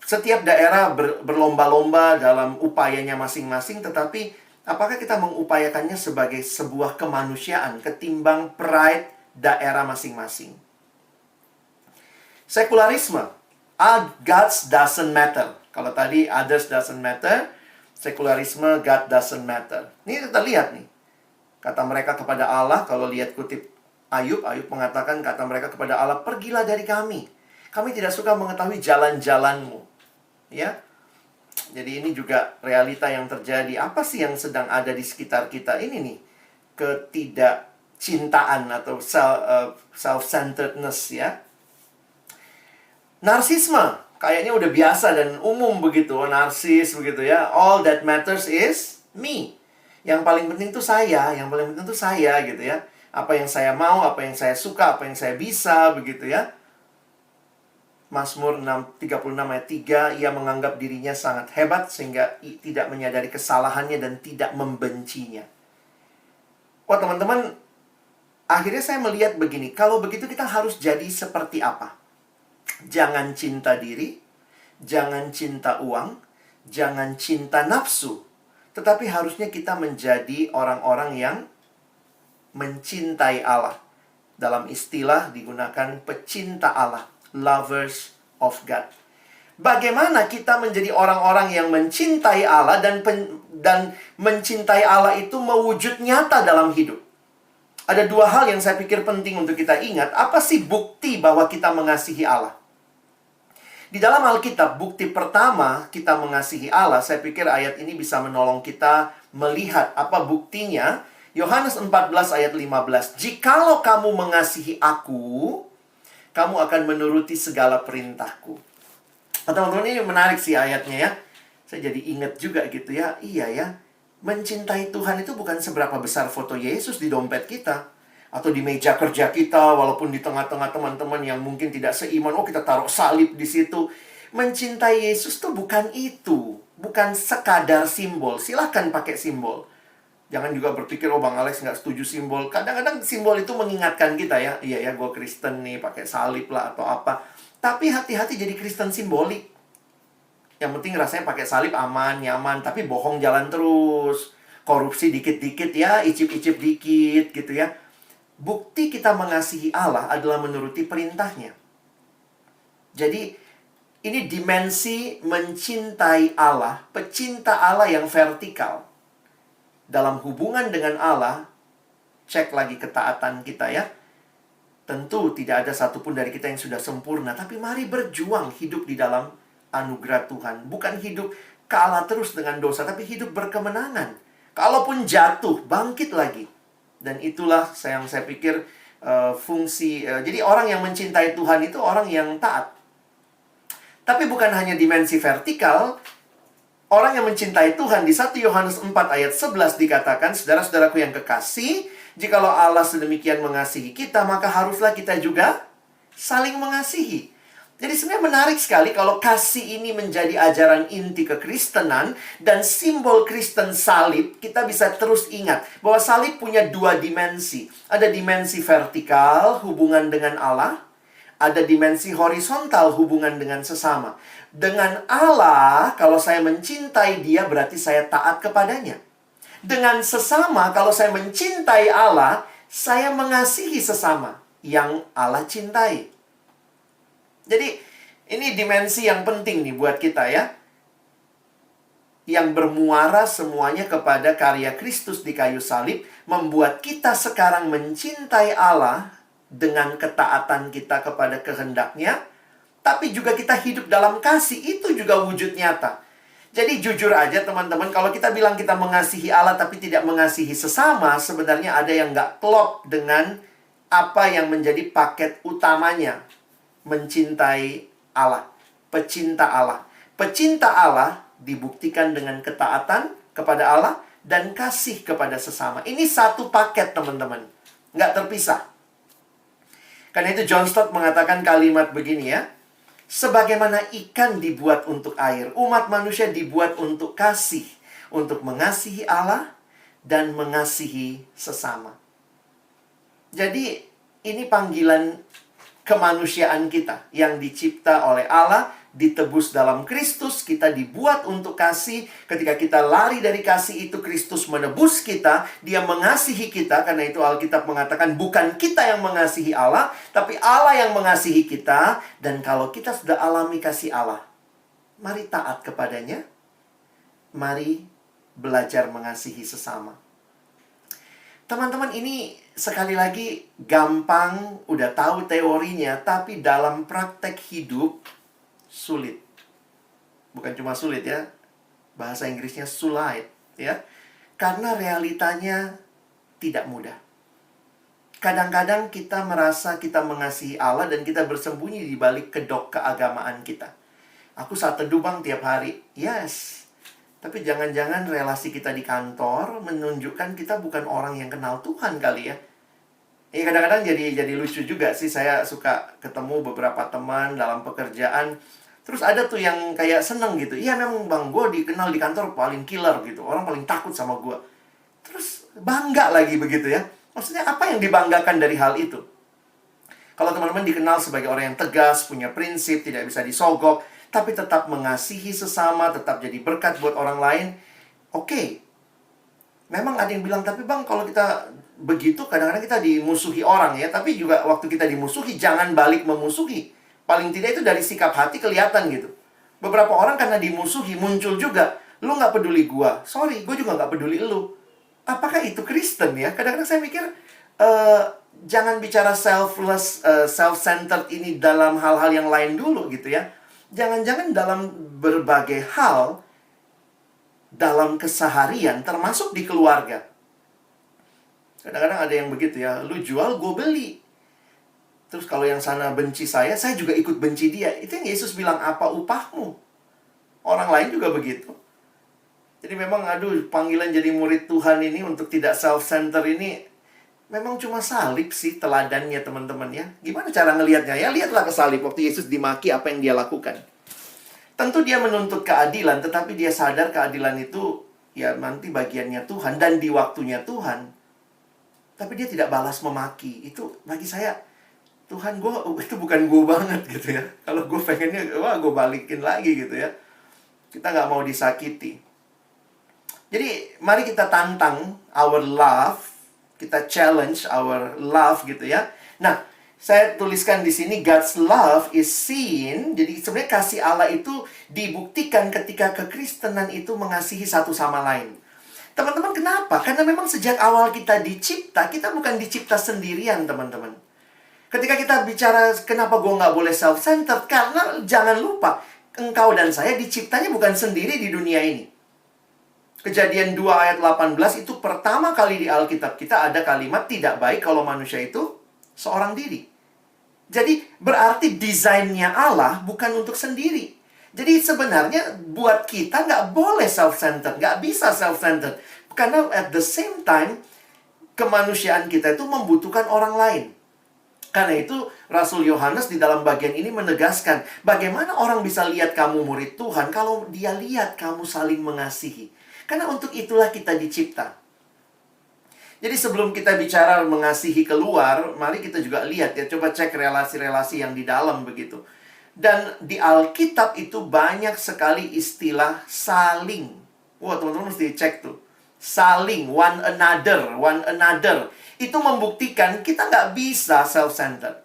setiap daerah berlomba-lomba dalam upayanya masing-masing, tetapi apakah kita mengupayakannya sebagai sebuah kemanusiaan ketimbang pride daerah masing-masing? Sekularisme. God doesn't matter. Kalau tadi others doesn't matter, sekularisme God doesn't matter. Ini kita lihat nih. Kata mereka kepada Allah, kalau lihat kutip Ayub mengatakan kata mereka kepada Allah, pergilah dari kami. Kami tidak suka mengetahui jalan-jalanmu. Ya. Jadi ini juga realita yang terjadi. Apa sih yang sedang ada di sekitar kita ini nih? Ketidakcintaan atau self-centeredness ya. Narsisme, kayaknya udah biasa dan umum begitu, narsis begitu ya. All that matters is me. Yang paling penting tuh saya, gitu ya. Apa yang saya mau, apa yang saya suka, apa yang saya bisa begitu ya. Mazmur 36 ayat 3, ia menganggap dirinya sangat hebat sehingga tidak menyadari kesalahannya dan tidak membencinya. Wah teman-teman, akhirnya saya melihat begini, kalau begitu kita harus jadi seperti apa? Jangan cinta diri, jangan cinta uang, jangan cinta nafsu. Tetapi harusnya kita menjadi orang-orang yang mencintai Allah. Dalam istilah digunakan pecinta Allah, lovers of God. Bagaimana kita menjadi orang-orang yang mencintai Allah dan mencintai Allah itu mewujud nyata dalam hidup? Ada 2 hal yang saya pikir penting untuk kita ingat. Apa sih bukti bahwa kita mengasihi Allah? Di dalam Alkitab, bukti pertama kita mengasihi Allah, saya pikir ayat ini bisa menolong kita melihat apa buktinya. Yohanes 14 ayat 15. Jikalau kamu mengasihi aku, kamu akan menuruti segala perintahku. Teman-teman, ini menarik sih ayatnya ya. Saya jadi ingat juga gitu ya. Iya ya. Mencintai Tuhan itu bukan seberapa besar foto Yesus di dompet kita. Atau di meja kerja kita, walaupun di tengah-tengah teman-teman yang mungkin tidak seiman, kita taruh salib di situ. Mencintai Yesus tuh bukan itu. Bukan sekadar simbol. Silahkan pakai simbol. Jangan juga berpikir, Bang Alex nggak setuju simbol. Kadang-kadang simbol itu mengingatkan kita ya. Iya ya, gue Kristen nih, pakai salib lah atau apa. Tapi hati-hati jadi Kristen simbolik. Yang penting rasanya pakai salib aman, nyaman. Tapi bohong jalan terus. Korupsi dikit-dikit ya, icip-icip dikit gitu ya. Bukti kita mengasihi Allah adalah menuruti perintahnya. Jadi, ini dimensi mencintai Allah, pecinta Allah yang vertikal. dalam hubungan dengan Allah, cek lagi ketaatan kita ya. Tentu tidak ada satupun dari kita yang sudah sempurna, tapi mari berjuang hidup di dalam anugerah Tuhan. Bukan hidup kalah terus dengan dosa, tapi hidup berkemenangan. Kalaupun jatuh, bangkit lagi. Dan itulah yang saya pikir fungsi. Jadi orang yang mencintai Tuhan itu orang yang taat. Tapi bukan hanya dimensi vertikal. Orang yang mencintai Tuhan di 1 Yohanes 4 ayat 11 dikatakan, saudara-saudaraku yang kekasih, jikalau Allah sedemikian mengasihi kita, maka haruslah kita juga saling mengasihi. Jadi sebenarnya menarik sekali kalau kasih ini menjadi ajaran inti kekristenan dan simbol Kristen salib, kita bisa terus ingat bahwa salib punya dua dimensi. Ada dimensi vertikal, hubungan dengan Allah. Ada dimensi horizontal, hubungan dengan sesama. Dengan Allah, kalau saya mencintai Dia, berarti saya taat kepadanya. Dengan sesama, kalau saya mencintai Allah, saya mengasihi sesama yang Allah cintai. Jadi, ini dimensi yang penting nih buat kita ya. Yang bermuara semuanya kepada karya Kristus di kayu salib, membuat kita sekarang mencintai Allah dengan ketaatan kita kepada kehendaknya, tapi juga kita hidup dalam kasih, itu juga wujud nyata. Jadi jujur aja teman-teman, kalau kita bilang kita mengasihi Allah tapi tidak mengasihi sesama, sebenarnya ada yang nggak klop dengan apa yang menjadi paket utamanya. Mencintai Allah, pecinta Allah. Pecinta Allah dibuktikan dengan ketaatan kepada Allah dan kasih kepada sesama. Ini satu paket teman-teman, nggak terpisah. Karena itu John Stott mengatakan kalimat begini ya. Sebagaimana ikan dibuat untuk air, umat manusia dibuat untuk kasih, untuk mengasihi Allah dan mengasihi sesama. Jadi ini panggilan kemanusiaan kita yang dicipta oleh Allah, ditebus dalam Kristus, kita dibuat untuk kasih. Ketika kita lari dari kasih itu, Kristus menebus kita, Dia mengasihi kita. Karena itu Alkitab mengatakan bukan kita yang mengasihi Allah, tapi Allah yang mengasihi kita. Dan kalau kita sudah alami kasih Allah, mari taat kepadanya. Mari belajar mengasihi sesama. Teman-teman, ini sekali lagi gampang, udah tahu teorinya, tapi dalam praktek hidup sulit. Bukan cuma sulit ya, bahasa Inggrisnya sulit ya. Karena realitanya tidak mudah. Kadang-kadang kita merasa kita mengasihi Allah dan kita bersembunyi di balik kedok keagamaan kita. Aku saat teduh bang tiap hari. Yes. Tapi jangan-jangan relasi kita di kantor menunjukkan kita bukan orang yang kenal Tuhan kali ya. Kadang-kadang jadi lucu juga sih. Saya suka ketemu beberapa teman dalam pekerjaan. Terus ada tuh yang kayak seneng gitu. Iya memang bang, gue dikenal di kantor paling killer gitu. Orang paling takut sama gue. Terus bangga lagi begitu ya. Maksudnya apa yang dibanggakan dari hal itu? Kalau teman-teman dikenal sebagai orang yang tegas, punya prinsip, tidak bisa disogok, tapi tetap mengasihi sesama, tetap jadi berkat buat orang lain. Oke. Memang ada yang bilang, tapi bang kalau kita begitu kadang-kadang kita dimusuhi orang ya. Tapi juga waktu kita dimusuhi, jangan balik memusuhi. Paling tidak itu dari sikap hati kelihatan gitu. Beberapa orang karena dimusuhi muncul juga. Lu gak peduli gua. Sorry, gua juga gak peduli lu. Apakah itu Kristen ya? Kadang-kadang saya mikir, jangan bicara selfless, self-centered ini dalam hal-hal yang lain dulu gitu ya. Jangan-jangan dalam berbagai hal, dalam keseharian, termasuk di keluarga. Kadang-kadang ada yang begitu ya. Lu jual, gua beli. Terus kalau yang sana benci saya juga ikut benci dia. Itu yang Yesus bilang, apa upahmu? Orang lain juga begitu. Jadi memang panggilan jadi murid Tuhan ini untuk tidak self-center ini memang cuma salib sih teladannya teman-teman ya. Gimana cara ngelihatnya? Ya lihatlah ke salib waktu Yesus dimaki apa yang dia lakukan. Tentu dia menuntut keadilan, tetapi dia sadar keadilan itu ya nanti bagiannya Tuhan dan di waktunya Tuhan. Tapi dia tidak balas memaki. Itu bagi saya, Tuhan itu bukan gue banget gitu ya. Kalau gue pengennya, wah gue balikin lagi gitu ya. Kita nggak mau disakiti. Jadi mari kita tantang our love, kita challenge our love gitu ya. Nah, saya tuliskan di sini God's love is seen. Jadi sebenarnya kasih Allah itu dibuktikan ketika kekristenan itu mengasihi satu sama lain. Teman-teman, kenapa? Karena memang sejak awal kita dicipta, kita bukan dicipta sendirian, teman-teman. Ketika kita bicara kenapa gue nggak boleh self-centered, karena jangan lupa, engkau dan saya diciptanya bukan sendiri di dunia ini. Kejadian 2 ayat 18 itu pertama kali di Alkitab kita ada kalimat tidak baik kalau manusia itu seorang diri. Jadi berarti desainnya Allah bukan untuk sendiri. Jadi sebenarnya buat kita nggak boleh self-centered, nggak bisa self-centered. Karena at the same time, kemanusiaan kita itu membutuhkan orang lain. Karena itu Rasul Yohanes di dalam bagian ini menegaskan, bagaimana orang bisa lihat kamu murid Tuhan kalau dia lihat kamu saling mengasihi. Karena untuk itulah kita dicipta. Jadi sebelum kita bicara mengasihi keluar, mari kita juga lihat ya, coba cek relasi-relasi yang di dalam begitu. Dan di Alkitab itu banyak sekali istilah saling. Wah, teman-teman mesti cek tuh. Saling, one another. Itu membuktikan kita nggak bisa self-centered.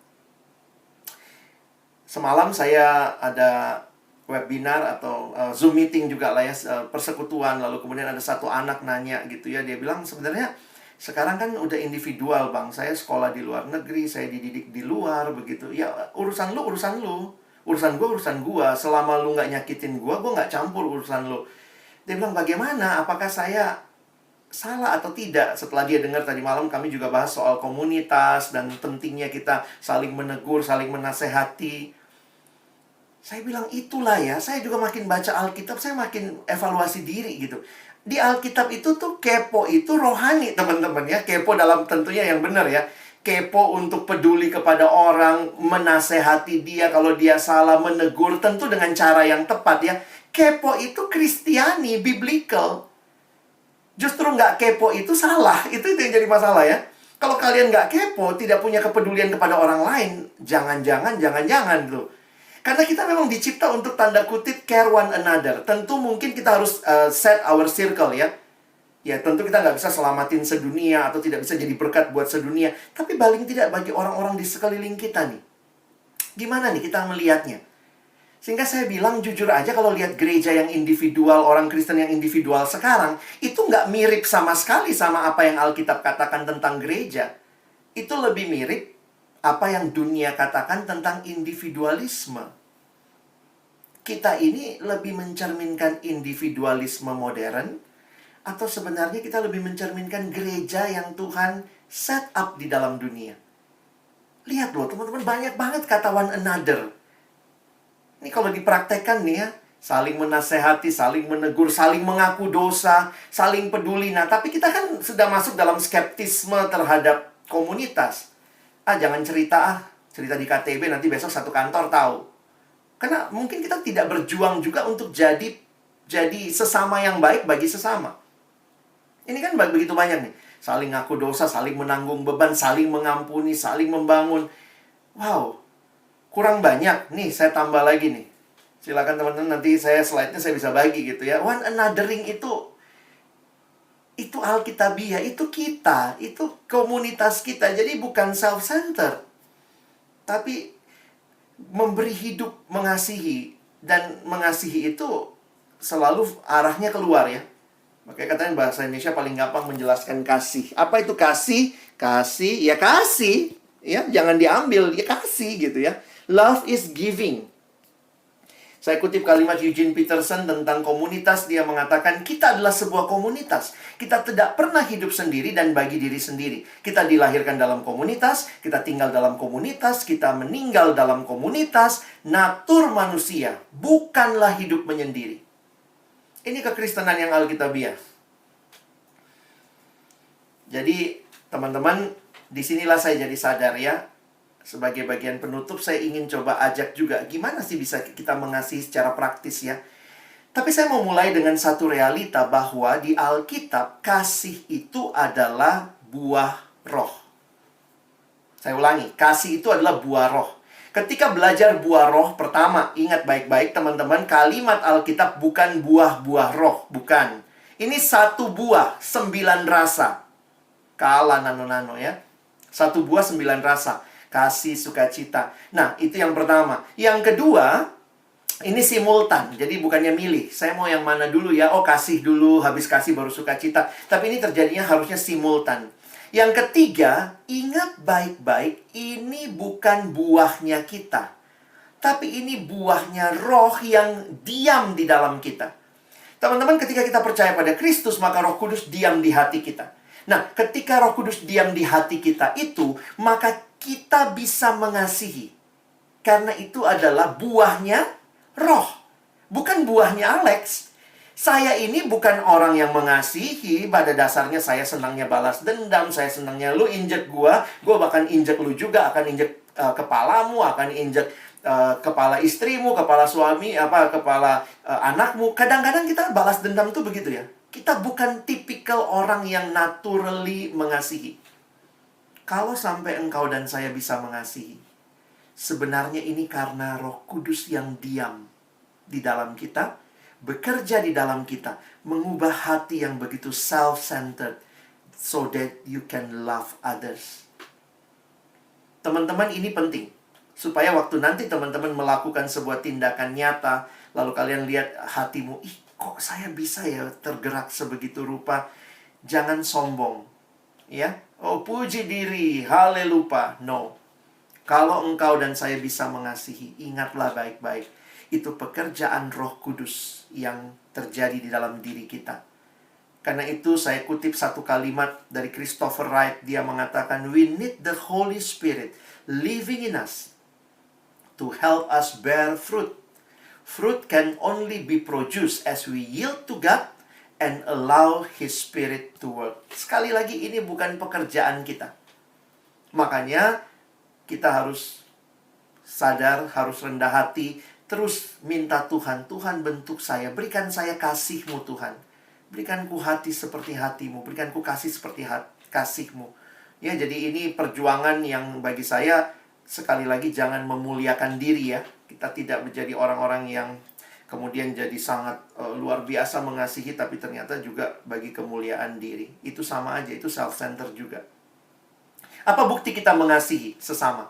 Semalam saya ada webinar atau Zoom meeting juga lah ya, persekutuan. Lalu kemudian ada satu anak nanya gitu ya. Dia bilang sebenarnya sekarang kan udah individual bang. Saya sekolah di luar negeri, saya dididik di luar begitu. Ya urusan lu, urusan lu. Urusan gue. Selama lu nggak nyakitin gue nggak campur urusan lu. Dia bilang, bagaimana? Apakah saya salah atau tidak? Setelah dia dengar tadi malam kami juga bahas soal komunitas dan pentingnya kita saling menegur, saling menasehati. Saya bilang, itulah ya. Saya juga makin baca Alkitab, saya makin evaluasi diri gitu. Di Alkitab itu tuh kepo itu rohani, teman-teman ya. Kepo dalam tentunya yang benar ya. Kepo untuk peduli kepada orang, menasehati dia kalau dia salah, menegur, tentu dengan cara yang tepat ya. Kepo itu Kristiani, biblical. Justru nggak kepo itu salah. Itu yang jadi masalah ya. Kalau kalian nggak kepo, tidak punya kepedulian kepada orang lain, jangan-jangan tuh. Karena kita memang dicipta untuk tanda kutip care one another. Tentu mungkin kita harus set our circle ya. Ya tentu kita nggak bisa selamatin sedunia atau tidak bisa jadi berkat buat sedunia. Tapi paling tidak bagi orang-orang di sekeliling kita nih. Gimana nih kita melihatnya? Sehingga saya bilang jujur aja kalau lihat gereja yang individual, orang Kristen yang individual sekarang, itu nggak mirip sama sekali sama apa yang Alkitab katakan tentang gereja. Itu lebih mirip apa yang dunia katakan tentang individualisme. Kita ini lebih mencerminkan individualisme modern, atau sebenarnya kita lebih mencerminkan gereja yang Tuhan set up di dalam dunia. Lihat loh teman-teman, banyak banget kata one another. Ini kalau dipraktekkan nih ya, saling menasehati, saling menegur, saling mengaku dosa, saling peduli. Nah, tapi kita kan sudah masuk dalam skeptisme terhadap komunitas. Jangan cerita di KTB nanti besok satu kantor tahu. Karena mungkin kita tidak berjuang juga untuk jadi sesama yang baik bagi sesama. Ini kan begitu banyak nih. Saling ngaku dosa, saling menanggung beban, saling mengampuni, saling membangun. Wow, kurang banyak. Nih, saya tambah lagi nih. Silakan teman-teman, nanti slide-nya saya bisa bagi gitu ya. One anothering itu Alkitabiah, itu kita, itu komunitas kita. Jadi bukan self-centered. Tapi memberi hidup, mengasihi. Dan mengasihi itu selalu arahnya keluar ya. Makanya katanya bahasa Indonesia paling gampang menjelaskan kasih. Apa itu kasih? Kasih, ya kasih. Ya, jangan diambil, ya kasih gitu ya. Love is giving. Saya kutip kalimat Eugene Peterson tentang komunitas. Dia mengatakan, kita adalah sebuah komunitas. Kita tidak pernah hidup sendiri dan bagi diri sendiri. Kita dilahirkan dalam komunitas, kita tinggal dalam komunitas, kita meninggal dalam komunitas. Natur manusia bukanlah hidup menyendiri. Ini kekristenan yang Alkitabiah. Jadi, teman-teman, disinilah saya jadi sadar ya. Sebagai bagian penutup, saya ingin coba ajak juga. Gimana sih bisa kita mengasihi secara praktis ya? Tapi saya mau mulai dengan satu realita bahwa di Alkitab, kasih itu adalah buah roh. Saya ulangi, kasih itu adalah buah roh. Ketika belajar buah roh, pertama, ingat baik-baik teman-teman, kalimat Alkitab bukan buah-buah roh, bukan. Ini satu buah, 9 rasa. Kala nano-nano ya. Satu buah 9 rasa. Kasih, sukacita. Nah, itu yang pertama. Yang kedua, Ini simultan, jadi bukannya milih. Saya mau yang mana dulu ya? Oh, kasih dulu, habis kasih baru sukacita. Tapi ini terjadinya harusnya simultan. Yang ketiga, ingat baik-baik, ini bukan buahnya kita. Tapi ini buahnya roh yang diam di dalam kita. Teman-teman, ketika kita percaya pada Kristus, maka Roh Kudus diam di hati kita. Nah, ketika Roh Kudus diam di hati kita itu, maka kita bisa mengasihi. Karena itu adalah buahnya roh, bukan buahnya Alex. Saya ini bukan orang yang mengasihi. Pada dasarnya saya senangnya balas dendam. Saya senangnya lu injek gua bahkan injek lu juga, akan injek kepalamu, akan injek kepala istrimu, kepala suami, kepala anakmu. Kadang-kadang kita balas dendam tuh begitu ya. Kita bukan tipikal orang yang naturally mengasihi. Kalau sampai engkau dan saya bisa mengasihi, sebenarnya ini karena Roh Kudus yang diam di dalam kita, bekerja di dalam kita, mengubah hati yang begitu self-centered, so that you can love others. Teman-teman, ini penting. Supaya waktu nanti teman-teman melakukan sebuah tindakan nyata, lalu kalian lihat hatimu, ih kok saya bisa ya tergerak sebegitu rupa. Jangan sombong. Ya, oh puji diri, haleluya. No. Kalau engkau dan saya bisa mengasihi, ingatlah baik-baik. Itu pekerjaan Roh Kudus yang terjadi di dalam diri kita. Karena itu saya kutip satu kalimat dari Christopher Wright. Dia mengatakan, we need the Holy Spirit living in us to help us bear fruit. Fruit can only be produced as we yield to God and allow His Spirit to work. Sekali lagi, ini bukan pekerjaan kita. Makanya kita harus sadar, harus rendah hati, terus minta Tuhan, Tuhan bentuk saya, berikan saya kasih-Mu Tuhan. Berikanku hati seperti hati-Mu, berikanku kasih seperti kasih-Mu. Ya, jadi ini perjuangan yang bagi saya, sekali lagi jangan memuliakan diri ya. Kita tidak menjadi orang-orang yang kemudian jadi sangat luar biasa mengasihi, tapi ternyata juga bagi kemuliaan diri. Itu sama aja, itu self-centered juga. Apa bukti kita mengasihi sesama?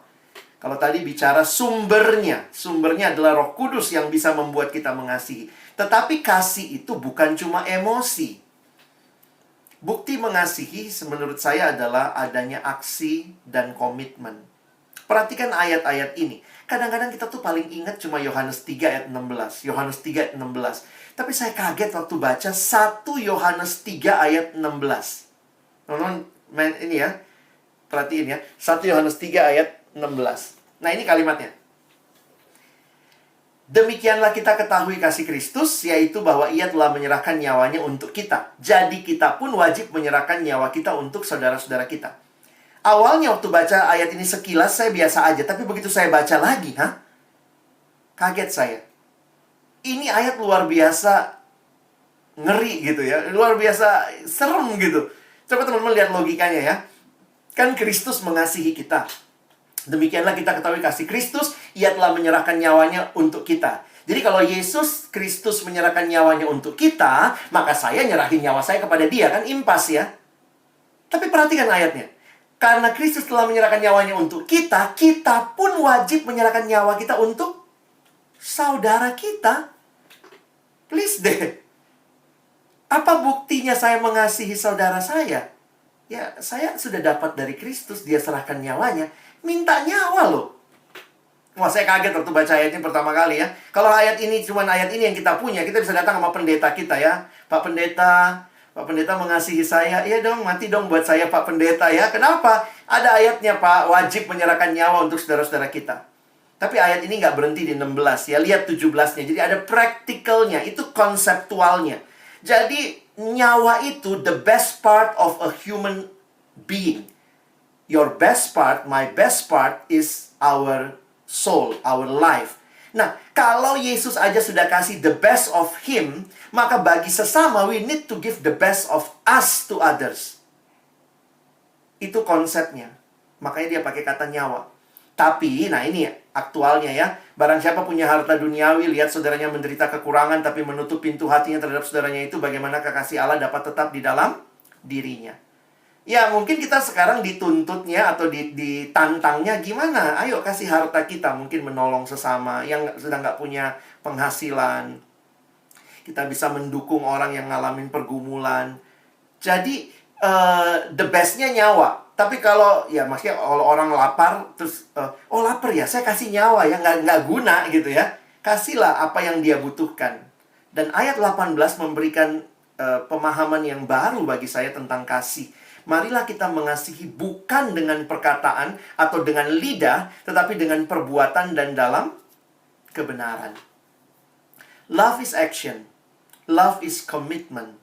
Kalau tadi bicara sumbernya adalah Roh Kudus yang bisa membuat kita mengasihi. Tetapi kasih itu bukan cuma emosi. Bukti mengasihi menurut saya adalah adanya aksi dan komitmen. Perhatikan ayat-ayat ini. Kadang-kadang kita tuh paling ingat cuma Yohanes 3 ayat 16. Yohanes 3 ayat 16. Tapi saya kaget waktu baca 1 Yohanes 3 ayat 16. Teman-teman, ini ya. Perhatiin ya, 1 Yohanes 3 ayat 16. Nah, ini kalimatnya. Demikianlah kita ketahui kasih Kristus, yaitu bahwa Ia telah menyerahkan nyawanya untuk kita. Jadi kita pun wajib menyerahkan nyawa kita untuk saudara-saudara kita. Awalnya waktu baca ayat ini sekilas, saya biasa aja. Tapi begitu saya baca lagi, kaget saya. Ini ayat luar biasa ngeri gitu ya. Luar biasa serem gitu. Coba teman-teman lihat logikanya ya. Kan Kristus mengasihi kita. Demikianlah kita ketahui kasih Kristus, Ia telah menyerahkan nyawanya untuk kita. Jadi kalau Yesus Kristus menyerahkan nyawanya untuk kita, maka saya nyerahin nyawa saya kepada Dia. Kan impas ya. Tapi perhatikan ayatnya. Karena Kristus telah menyerahkan nyawanya untuk kita, kita pun wajib menyerahkan nyawa kita untuk saudara kita. Please deh. Apa buktinya saya mengasihi saudara saya? Ya, saya sudah dapat dari Kristus, Dia serahkan nyawanya. Minta nyawa loh. Wah, saya kaget waktu baca ayatnya pertama kali ya. Kalau ayat ini, cuma ayat ini yang kita punya, kita bisa datang sama pendeta kita ya. Pak Pendeta mengasihi saya. Iya dong, mati dong buat saya Pak Pendeta ya. Kenapa? Ada ayatnya Pak, wajib menyerahkan nyawa untuk saudara-saudara kita. Tapi ayat ini nggak berhenti di 16 ya. Lihat 17-nya. Jadi ada practical-nya, itu konseptualnya. Jadi nyawa itu the best part of a human being. Your best part, my best part is our soul, our life. Nah, kalau Yesus aja sudah kasih the best of Him, maka bagi sesama we need to give the best of us to others. Itu konsepnya. Makanya dia pakai kata nyawa. Tapi, nah ini aktualnya ya. Barang siapa punya harta duniawi, lihat saudaranya menderita kekurangan, tapi menutup pintu hatinya terhadap saudaranya itu, bagaimana kasih Allah dapat tetap di dalam dirinya. Ya, mungkin kita sekarang dituntutnya atau ditantangnya gimana? Ayo kasih harta kita, mungkin menolong sesama yang sedang nggak punya penghasilan. Kita bisa mendukung orang yang ngalamin pergumulan. Jadi, the bestnya nyawa. Tapi kalau, ya maksudnya kalau orang lapar, terus, oh lapar ya, saya kasih nyawa ya, nggak guna gitu ya. Kasihlah apa yang dia butuhkan. Dan ayat 18 memberikan pemahaman yang baru bagi saya tentang kasih. Marilah kita mengasihi bukan dengan perkataan atau dengan lidah, tetapi dengan perbuatan dan dalam kebenaran. Love is action. Love is commitment.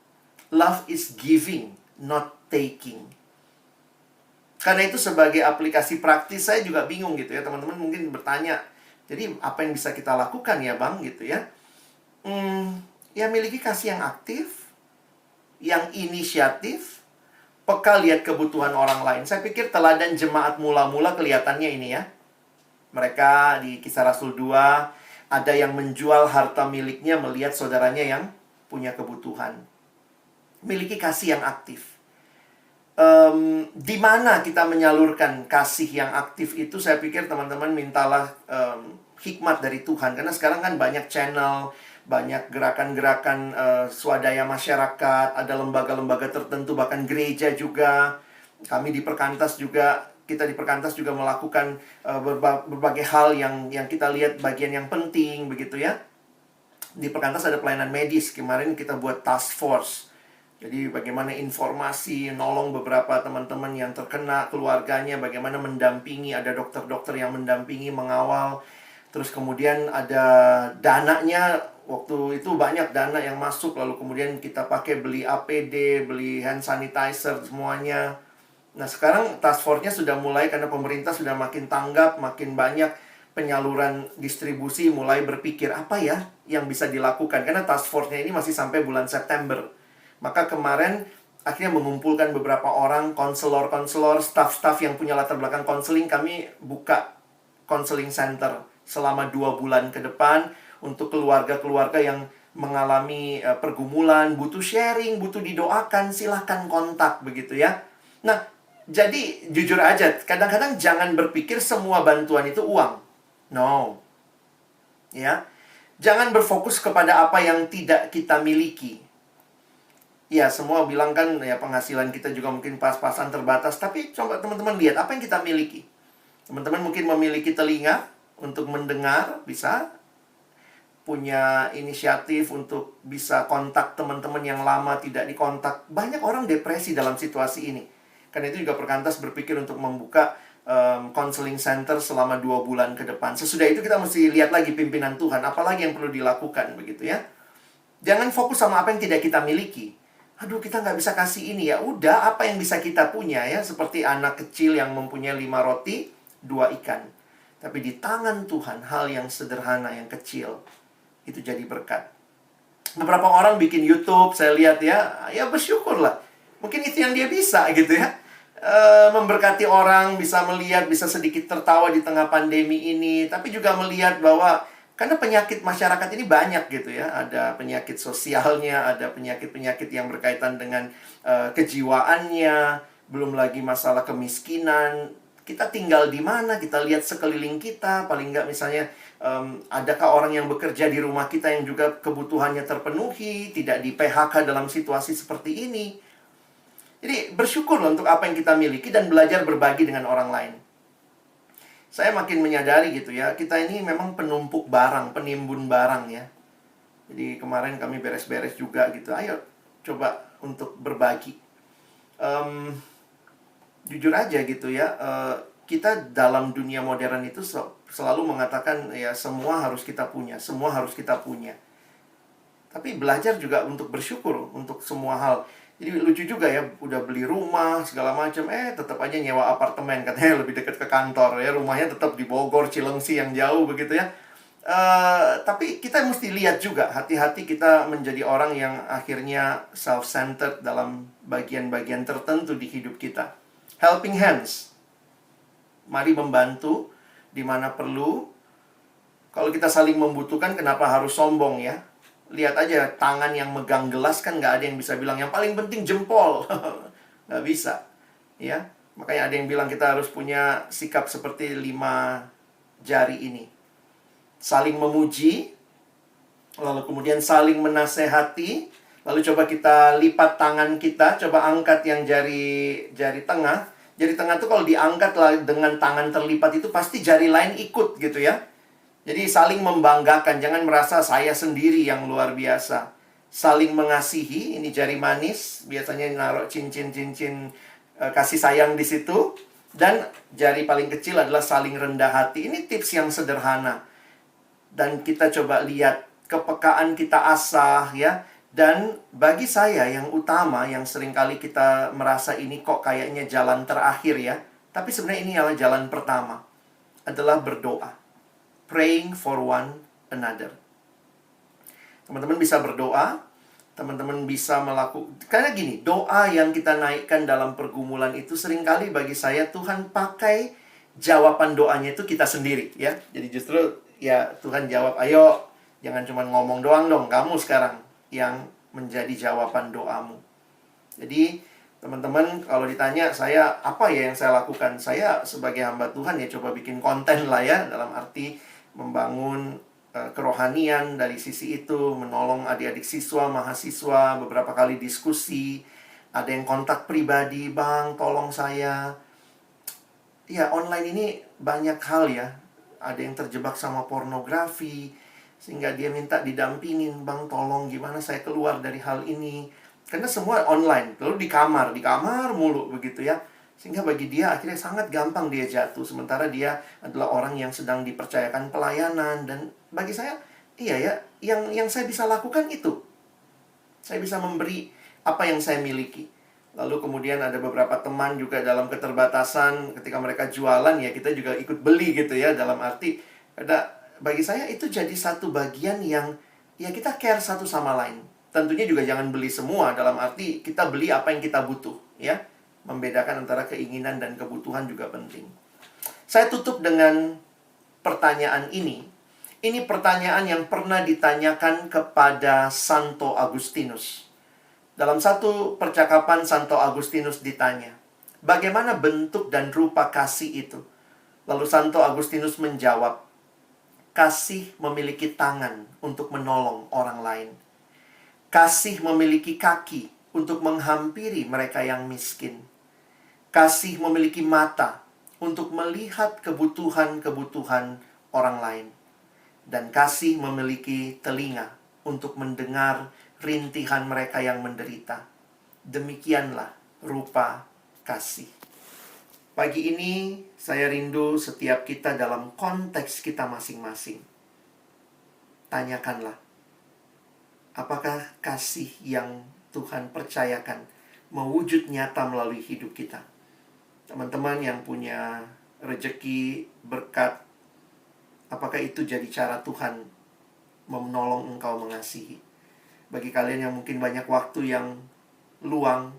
Love is giving, not taking. Karena itu sebagai aplikasi praktis saya juga bingung gitu ya. Teman-teman mungkin bertanya, jadi apa yang bisa kita lakukan ya Bang gitu ya. Ya miliki kasih yang aktif, yang inisiatif, peka lihat kebutuhan orang lain. Saya pikir teladan jemaat mula-mula kelihatannya ini ya. Mereka di Kisah Rasul 2, ada yang menjual harta miliknya melihat saudaranya yang punya kebutuhan. Miliki kasih yang aktif. Di mana kita menyalurkan kasih yang aktif itu, saya pikir teman-teman mintalah hikmat dari Tuhan. Karena sekarang kan banyak channel, banyak gerakan-gerakan swadaya masyarakat, ada lembaga-lembaga tertentu, bahkan gereja juga. Kami di Perkantas juga, kita di Perkantas juga melakukan berbagai hal yang kita lihat bagian yang penting, begitu ya. Di Perkantas ada pelayanan medis, kemarin kita buat task force. Jadi bagaimana informasi, nolong beberapa teman-teman yang terkena, keluarganya, bagaimana mendampingi, ada dokter-dokter yang mendampingi, mengawal. Terus kemudian ada dananya, waktu itu banyak dana yang masuk, lalu kemudian kita pakai beli APD, beli hand sanitizer, semuanya. Nah sekarang task force-nya sudah mulai, karena pemerintah sudah makin tanggap, makin banyak penyaluran distribusi, mulai berpikir apa ya yang bisa dilakukan. Karena task force-nya ini masih sampai bulan September. Maka kemarin akhirnya mengumpulkan beberapa orang, konselor-konselor, staff-staff yang punya latar belakang konseling. Kami buka counseling center selama 2 bulan ke depan untuk keluarga-keluarga yang mengalami pergumulan, butuh sharing, butuh didoakan, silahkan kontak begitu ya. Nah, jadi jujur aja, kadang-kadang jangan berpikir semua bantuan itu uang. No. Ya. Jangan berfokus kepada apa yang tidak kita miliki. Ya, semua bilang kan ya penghasilan kita juga mungkin pas-pasan terbatas, tapi coba teman-teman lihat apa yang kita miliki. Teman-teman mungkin memiliki telinga untuk mendengar, bisa punya inisiatif untuk bisa kontak teman-teman yang lama tidak dikontak. Banyak orang depresi dalam situasi ini. Karena itu juga Perkantas berpikir untuk membuka counseling center selama 2 bulan ke depan. Sesudah itu kita mesti lihat lagi pimpinan Tuhan, apalagi yang perlu dilakukan begitu ya. Jangan fokus sama apa yang tidak kita miliki. Aduh, kita nggak bisa kasih ini ya. Udah, apa yang bisa kita punya ya. Seperti anak kecil yang mempunyai 5 roti, 2 ikan. Tapi di tangan Tuhan, hal yang sederhana, yang kecil, itu jadi berkat. Beberapa orang bikin YouTube, saya lihat ya, ya bersyukurlah. Mungkin itu yang dia bisa gitu ya. Memberkati orang, bisa melihat, bisa sedikit tertawa di tengah pandemi ini. Tapi juga melihat bahwa, karena penyakit masyarakat ini banyak gitu ya. Ada penyakit sosialnya, ada penyakit-penyakit yang berkaitan dengan kejiwaannya. Belum lagi masalah kemiskinan. Kita tinggal di mana, kita lihat sekeliling kita. Paling nggak misalnya, adakah orang yang bekerja di rumah kita yang juga kebutuhannya terpenuhi, tidak di PHK dalam situasi seperti ini. Jadi bersyukur loh untuk apa yang kita miliki dan belajar berbagi dengan orang lain. Saya makin menyadari gitu ya, kita ini memang penumpuk barang, penimbun barang ya. Jadi kemarin kami beres-beres juga gitu. Ayo coba untuk berbagi. Jujur aja gitu ya, kita dalam dunia modern itu selalu mengatakan ya semua harus kita punya, semua harus kita punya. Tapi belajar juga untuk bersyukur untuk semua hal. Jadi lucu juga ya, udah beli rumah segala macam, tetap aja nyewa apartemen, katanya lebih dekat ke kantor ya, rumahnya tetap di Bogor, Cilengsi yang jauh begitu ya. Tapi kita mesti lihat juga, hati-hati kita menjadi orang yang akhirnya self-centered dalam bagian-bagian tertentu di hidup kita. Helping hands. Mari membantu di mana perlu. Kalau kita saling membutuhkan, kenapa harus sombong ya? Lihat aja, tangan yang megang gelas kan nggak ada yang bisa bilang, yang paling penting jempol. Nggak bisa. Ya, makanya ada yang bilang kita harus punya sikap seperti 5 jari ini. Saling memuji, Lalu kemudian saling menasehati. Lalu coba kita lipat tangan kita, coba angkat yang jari tengah. Jari tengah tuh kalau diangkat lah dengan tangan terlipat itu pasti jari lain ikut gitu ya. Jadi saling membanggakan, jangan merasa saya sendiri yang luar biasa. Saling mengasihi, ini jari manis, biasanya naruh cincin-cincin kasih sayang di situ. Dan jari paling kecil adalah saling rendah hati. Ini tips yang sederhana. Dan kita coba lihat kepekaan kita asah ya. Dan bagi saya yang utama, yang seringkali kita merasa ini kok kayaknya jalan terakhir ya. Tapi sebenarnya ini adalah jalan pertama. Adalah berdoa. Praying for one another. Teman-teman bisa berdoa. Teman-teman bisa melakukan. Karena gini, doa yang kita naikkan dalam pergumulan itu seringkali bagi saya Tuhan pakai jawaban doanya itu kita sendiri ya. Jadi justru ya Tuhan jawab, ayo jangan cuma ngomong doang dong, kamu sekarang yang menjadi jawaban doamu. Jadi teman-teman kalau ditanya saya apa ya yang saya lakukan, saya sebagai hamba Tuhan ya coba bikin konten lah ya, dalam arti membangun kerohanian dari sisi itu, menolong adik-adik siswa, mahasiswa, beberapa kali diskusi, ada yang kontak pribadi, bang tolong saya. Ya online ini banyak hal ya, ada yang terjebak sama pornografi, sehingga dia minta didampingin, bang tolong gimana saya keluar dari hal ini. Karena semua online, lalu di kamar mulu begitu ya. Sehingga bagi dia akhirnya sangat gampang dia jatuh. Sementara dia adalah orang yang sedang dipercayakan pelayanan. Dan bagi saya, iya ya, yang saya bisa lakukan itu. Saya bisa memberi apa yang saya miliki. Lalu kemudian ada beberapa teman juga dalam keterbatasan, ketika mereka jualan ya kita juga ikut beli gitu ya. Dalam arti, bagi saya itu jadi satu bagian yang ya kita care satu sama lain. Tentunya juga jangan beli semua, dalam arti kita beli apa yang kita butuh ya. Membedakan antara keinginan dan kebutuhan juga penting. Saya tutup dengan pertanyaan ini. Ini pertanyaan yang pernah ditanyakan kepada Santo Agustinus. Dalam satu percakapan Santo Agustinus ditanya, bagaimana bentuk dan rupa kasih itu? Lalu Santo Agustinus menjawab, kasih memiliki tangan untuk menolong orang lain. Kasih memiliki kaki untuk menghampiri mereka yang miskin. Kasih memiliki mata untuk melihat kebutuhan-kebutuhan orang lain. Dan kasih memiliki telinga untuk mendengar rintihan mereka yang menderita. Demikianlah rupa kasih. Pagi ini saya rindu setiap kita dalam konteks kita masing-masing. Tanyakanlah, apakah kasih yang Tuhan percayakan mewujud nyata melalui hidup kita? Teman-teman yang punya rejeki, berkat, apakah itu jadi cara Tuhan menolong engkau mengasihi? Bagi kalian yang mungkin banyak waktu yang luang,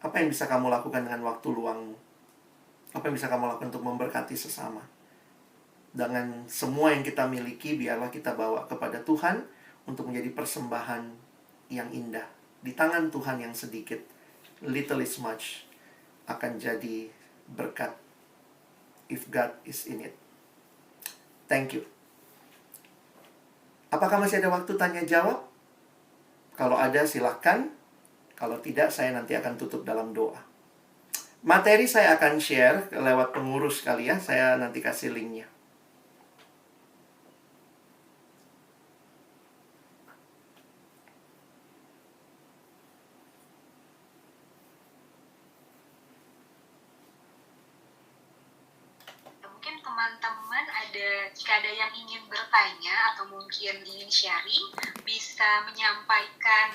apa yang bisa kamu lakukan dengan waktu luangmu? Apa yang bisa kamu lakukan untuk memberkati sesama? Dengan semua yang kita miliki, biarlah kita bawa kepada Tuhan untuk menjadi persembahan yang indah. Di tangan Tuhan yang sedikit, little is much, akan jadi berkat if God is in it. Thank you. Apakah masih ada waktu tanya jawab? Kalau ada silakan. Kalau tidak, saya nanti akan tutup dalam doa. Materi saya akan share lewat pengurus kali ya. Saya nanti kasih linknya. Mungkin teman-teman jika ada yang ingin bertanya atau mungkin ingin sharing, bisa menyampaikan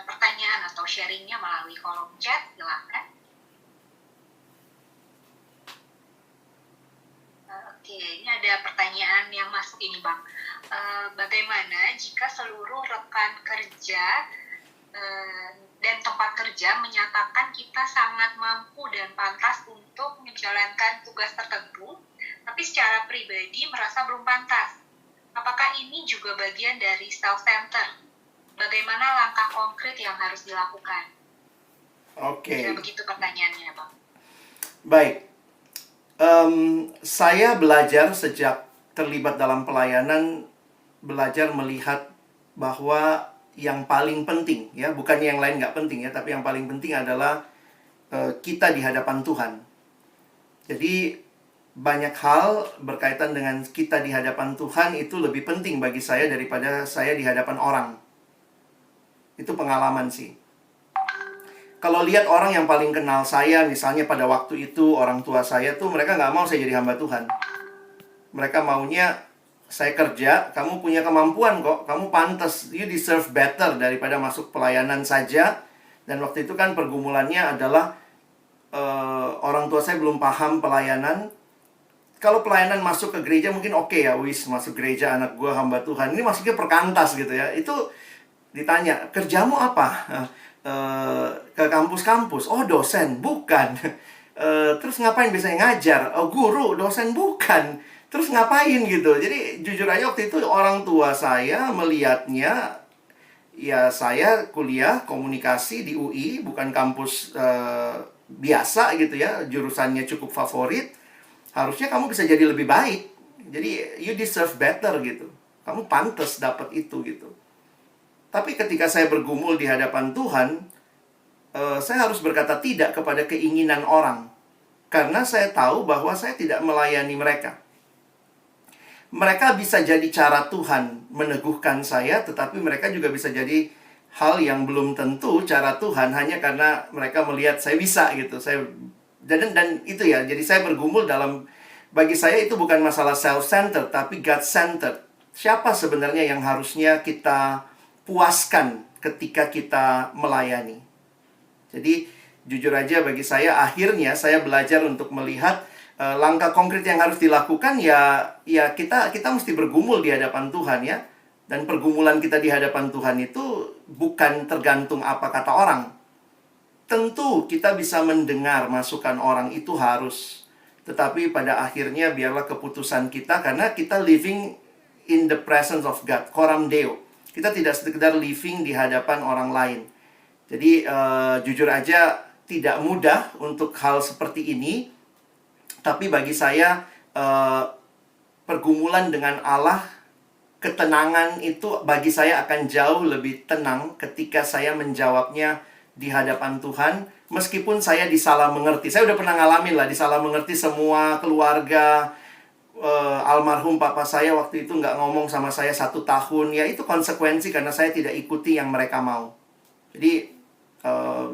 pertanyaan atau sharingnya melalui kolom chat, silakan. Oke, ini ada pertanyaan yang masuk ini, Bang. Bagaimana jika seluruh rekan kerja dan tempat kerja menyatakan kita sangat mampu dan pantas untuk menjalankan tugas tertentu, tapi secara pribadi merasa belum pantas? Apakah ini juga bagian dari self-center? Bagaimana langkah konkret yang harus dilakukan? Oke. Ya, begitu pertanyaannya, Bang. Baik. Saya belajar sejak terlibat dalam pelayanan belajar melihat bahwa yang paling penting, ya, bukan yang lain nggak penting ya, tapi yang paling penting adalah kita di hadapan Tuhan. Jadi banyak hal berkaitan dengan kita di hadapan Tuhan itu lebih penting bagi saya daripada saya di hadapan orang. Itu pengalaman sih. Kalau lihat orang yang paling kenal saya, misalnya pada waktu itu orang tua saya tuh, mereka nggak mau saya jadi hamba Tuhan. Mereka maunya saya kerja, kamu punya kemampuan kok, kamu pantas, you deserve better daripada masuk pelayanan saja. Dan waktu itu kan pergumulannya adalah orang tua saya belum paham pelayanan. Kalau pelayanan masuk ke gereja mungkin oke ya, wis masuk gereja anak gua hamba Tuhan. Ini masuknya perkantas gitu ya. Itu ditanya, kerjamu apa? Ke kampus-kampus. Oh, dosen, bukan. Terus ngapain biasanya ngajar? Oh, guru, dosen, bukan. Terus ngapain gitu. Jadi jujur aja waktu itu orang tua saya melihatnya, ya saya kuliah komunikasi di UI, bukan kampus biasa gitu ya, jurusannya cukup favorit. Harusnya kamu bisa jadi lebih baik. Jadi you deserve better gitu. Kamu pantas dapat itu gitu. Tapi ketika saya bergumul di hadapan Tuhan, saya harus berkata tidak kepada keinginan orang. Karena saya tahu bahwa saya tidak melayani mereka. Mereka bisa jadi cara Tuhan meneguhkan saya, tetapi mereka juga bisa jadi hal yang belum tentu cara Tuhan hanya karena mereka melihat saya bisa gitu. Dan itu ya, jadi saya bergumul dalam, bagi saya itu bukan masalah self-centered, tapi God-centered. Siapa sebenarnya yang harusnya kita puaskan ketika kita melayani? Jadi jujur aja bagi saya, akhirnya saya belajar untuk melihat langkah konkret yang harus dilakukan ya kita mesti bergumul di hadapan Tuhan ya. Dan pergumulan kita di hadapan Tuhan itu bukan tergantung apa kata orang. Tentu kita bisa mendengar masukan orang, itu harus. Tetapi pada akhirnya biarlah keputusan kita, karena kita living in the presence of God, coram Deo. Kita tidak sekedar living di hadapan orang lain. Jadi jujur aja tidak mudah untuk hal seperti ini. Tapi bagi saya, pergumulan dengan Allah, ketenangan itu bagi saya akan jauh lebih tenang ketika saya menjawabnya di hadapan Tuhan. Meskipun saya disalah mengerti. Saya udah pernah ngalamin lah, disalah mengerti semua keluarga. Almarhum papa saya waktu itu nggak ngomong sama saya 1 tahun. Ya itu konsekuensi karena saya tidak ikuti yang mereka mau. Jadi,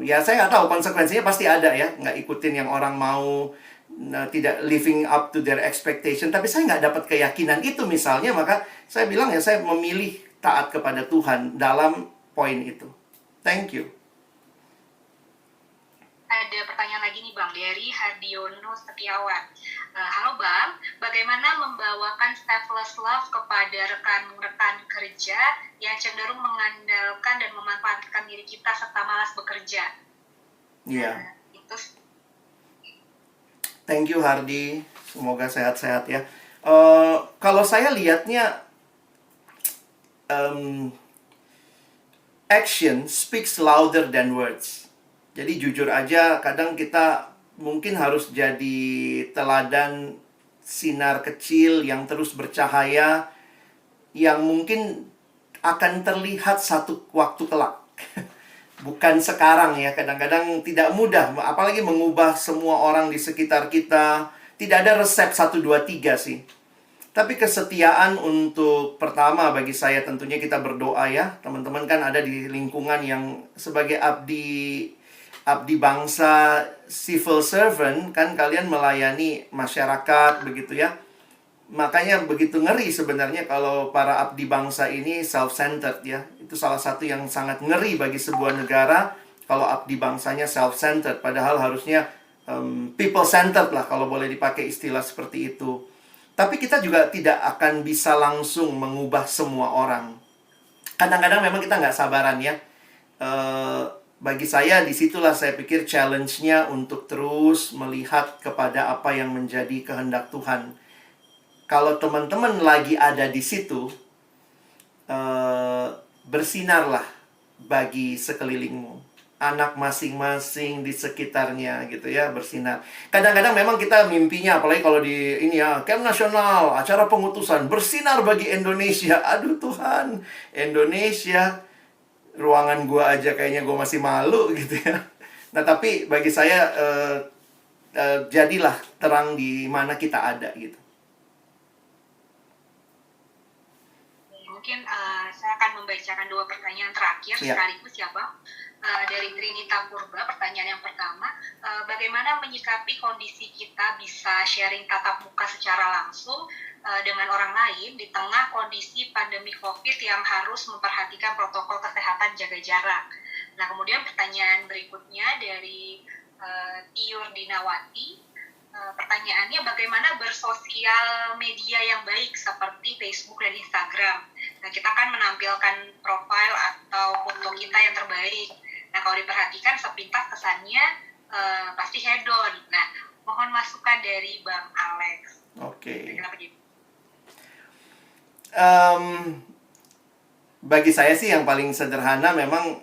ya saya nggak tahu, konsekuensinya pasti ada ya. Nggak ikutin yang orang mau. Nah, tidak living up to their expectation. Tapi saya nggak dapat keyakinan itu misalnya. Maka saya bilang ya saya memilih taat kepada Tuhan dalam poin itu. Thank you. Ada pertanyaan lagi nih Bang, dari Hardiono Setiawan. Halo Bang, bagaimana membawakan selfless love kepada rekan-rekan kerja yang cenderung mengandalkan dan memanfaatkan diri kita serta malas bekerja? Iya. Itu. Thank you Hardi, semoga sehat-sehat ya. Kalau saya lihatnya, action speaks louder than words. Jadi jujur aja, kadang kita mungkin harus jadi teladan sinar kecil yang terus bercahaya, yang mungkin akan terlihat satu waktu kelak. Bukan sekarang ya, kadang-kadang tidak mudah, apalagi mengubah semua orang di sekitar kita. Tidak ada resep 1, 2, 3 sih. Tapi kesetiaan untuk, pertama bagi saya tentunya kita berdoa ya. Teman-teman kan ada di lingkungan yang sebagai abdi bangsa, civil servant, kan kalian melayani masyarakat begitu ya. Makanya begitu ngeri sebenarnya kalau para abdi bangsa ini self-centered ya. Itu salah satu yang sangat ngeri bagi sebuah negara kalau abdi bangsanya self-centered. Padahal harusnya people-centered lah kalau boleh dipakai istilah seperti itu. Tapi kita juga tidak akan bisa langsung mengubah semua orang. Kadang-kadang memang kita nggak sabaran ya. Bagi saya disitulah saya pikir challenge-nya untuk terus melihat kepada apa yang menjadi kehendak Tuhan. Kalau teman-teman lagi ada di situ, bersinarlah bagi sekelilingmu. anak masing-masing di sekitarnya gitu ya, bersinar. Kadang-kadang memang kita mimpinya, apalagi kalau di ini ya, camp nasional, acara pengutusan, bersinar bagi Indonesia. Aduh Tuhan, Indonesia, ruangan gua aja kayaknya gua masih malu gitu ya. Nah tapi bagi saya jadilah terang di mana kita ada gitu. Mungkin saya akan membacakan 2 pertanyaan terakhir sekaligus ya Bang. Dari Trinita Purba, pertanyaan yang pertama, bagaimana menyikapi kondisi kita bisa sharing tatap muka secara langsung dengan orang lain di tengah kondisi pandemi COVID yang harus memperhatikan protokol kesehatan jaga jarak. Nah, kemudian pertanyaan berikutnya dari Tiur Dinawati, pertanyaannya bagaimana bersosial media yang baik seperti Facebook dan Instagram. Nah, kita kan menampilkan profil atau foto kita yang terbaik. Nah, kalau diperhatikan sepintas kesannya pasti hedon. Nah, mohon masukan dari Bang Alex. Oke. Kenapa gitu? Bagi saya sih yang paling sederhana memang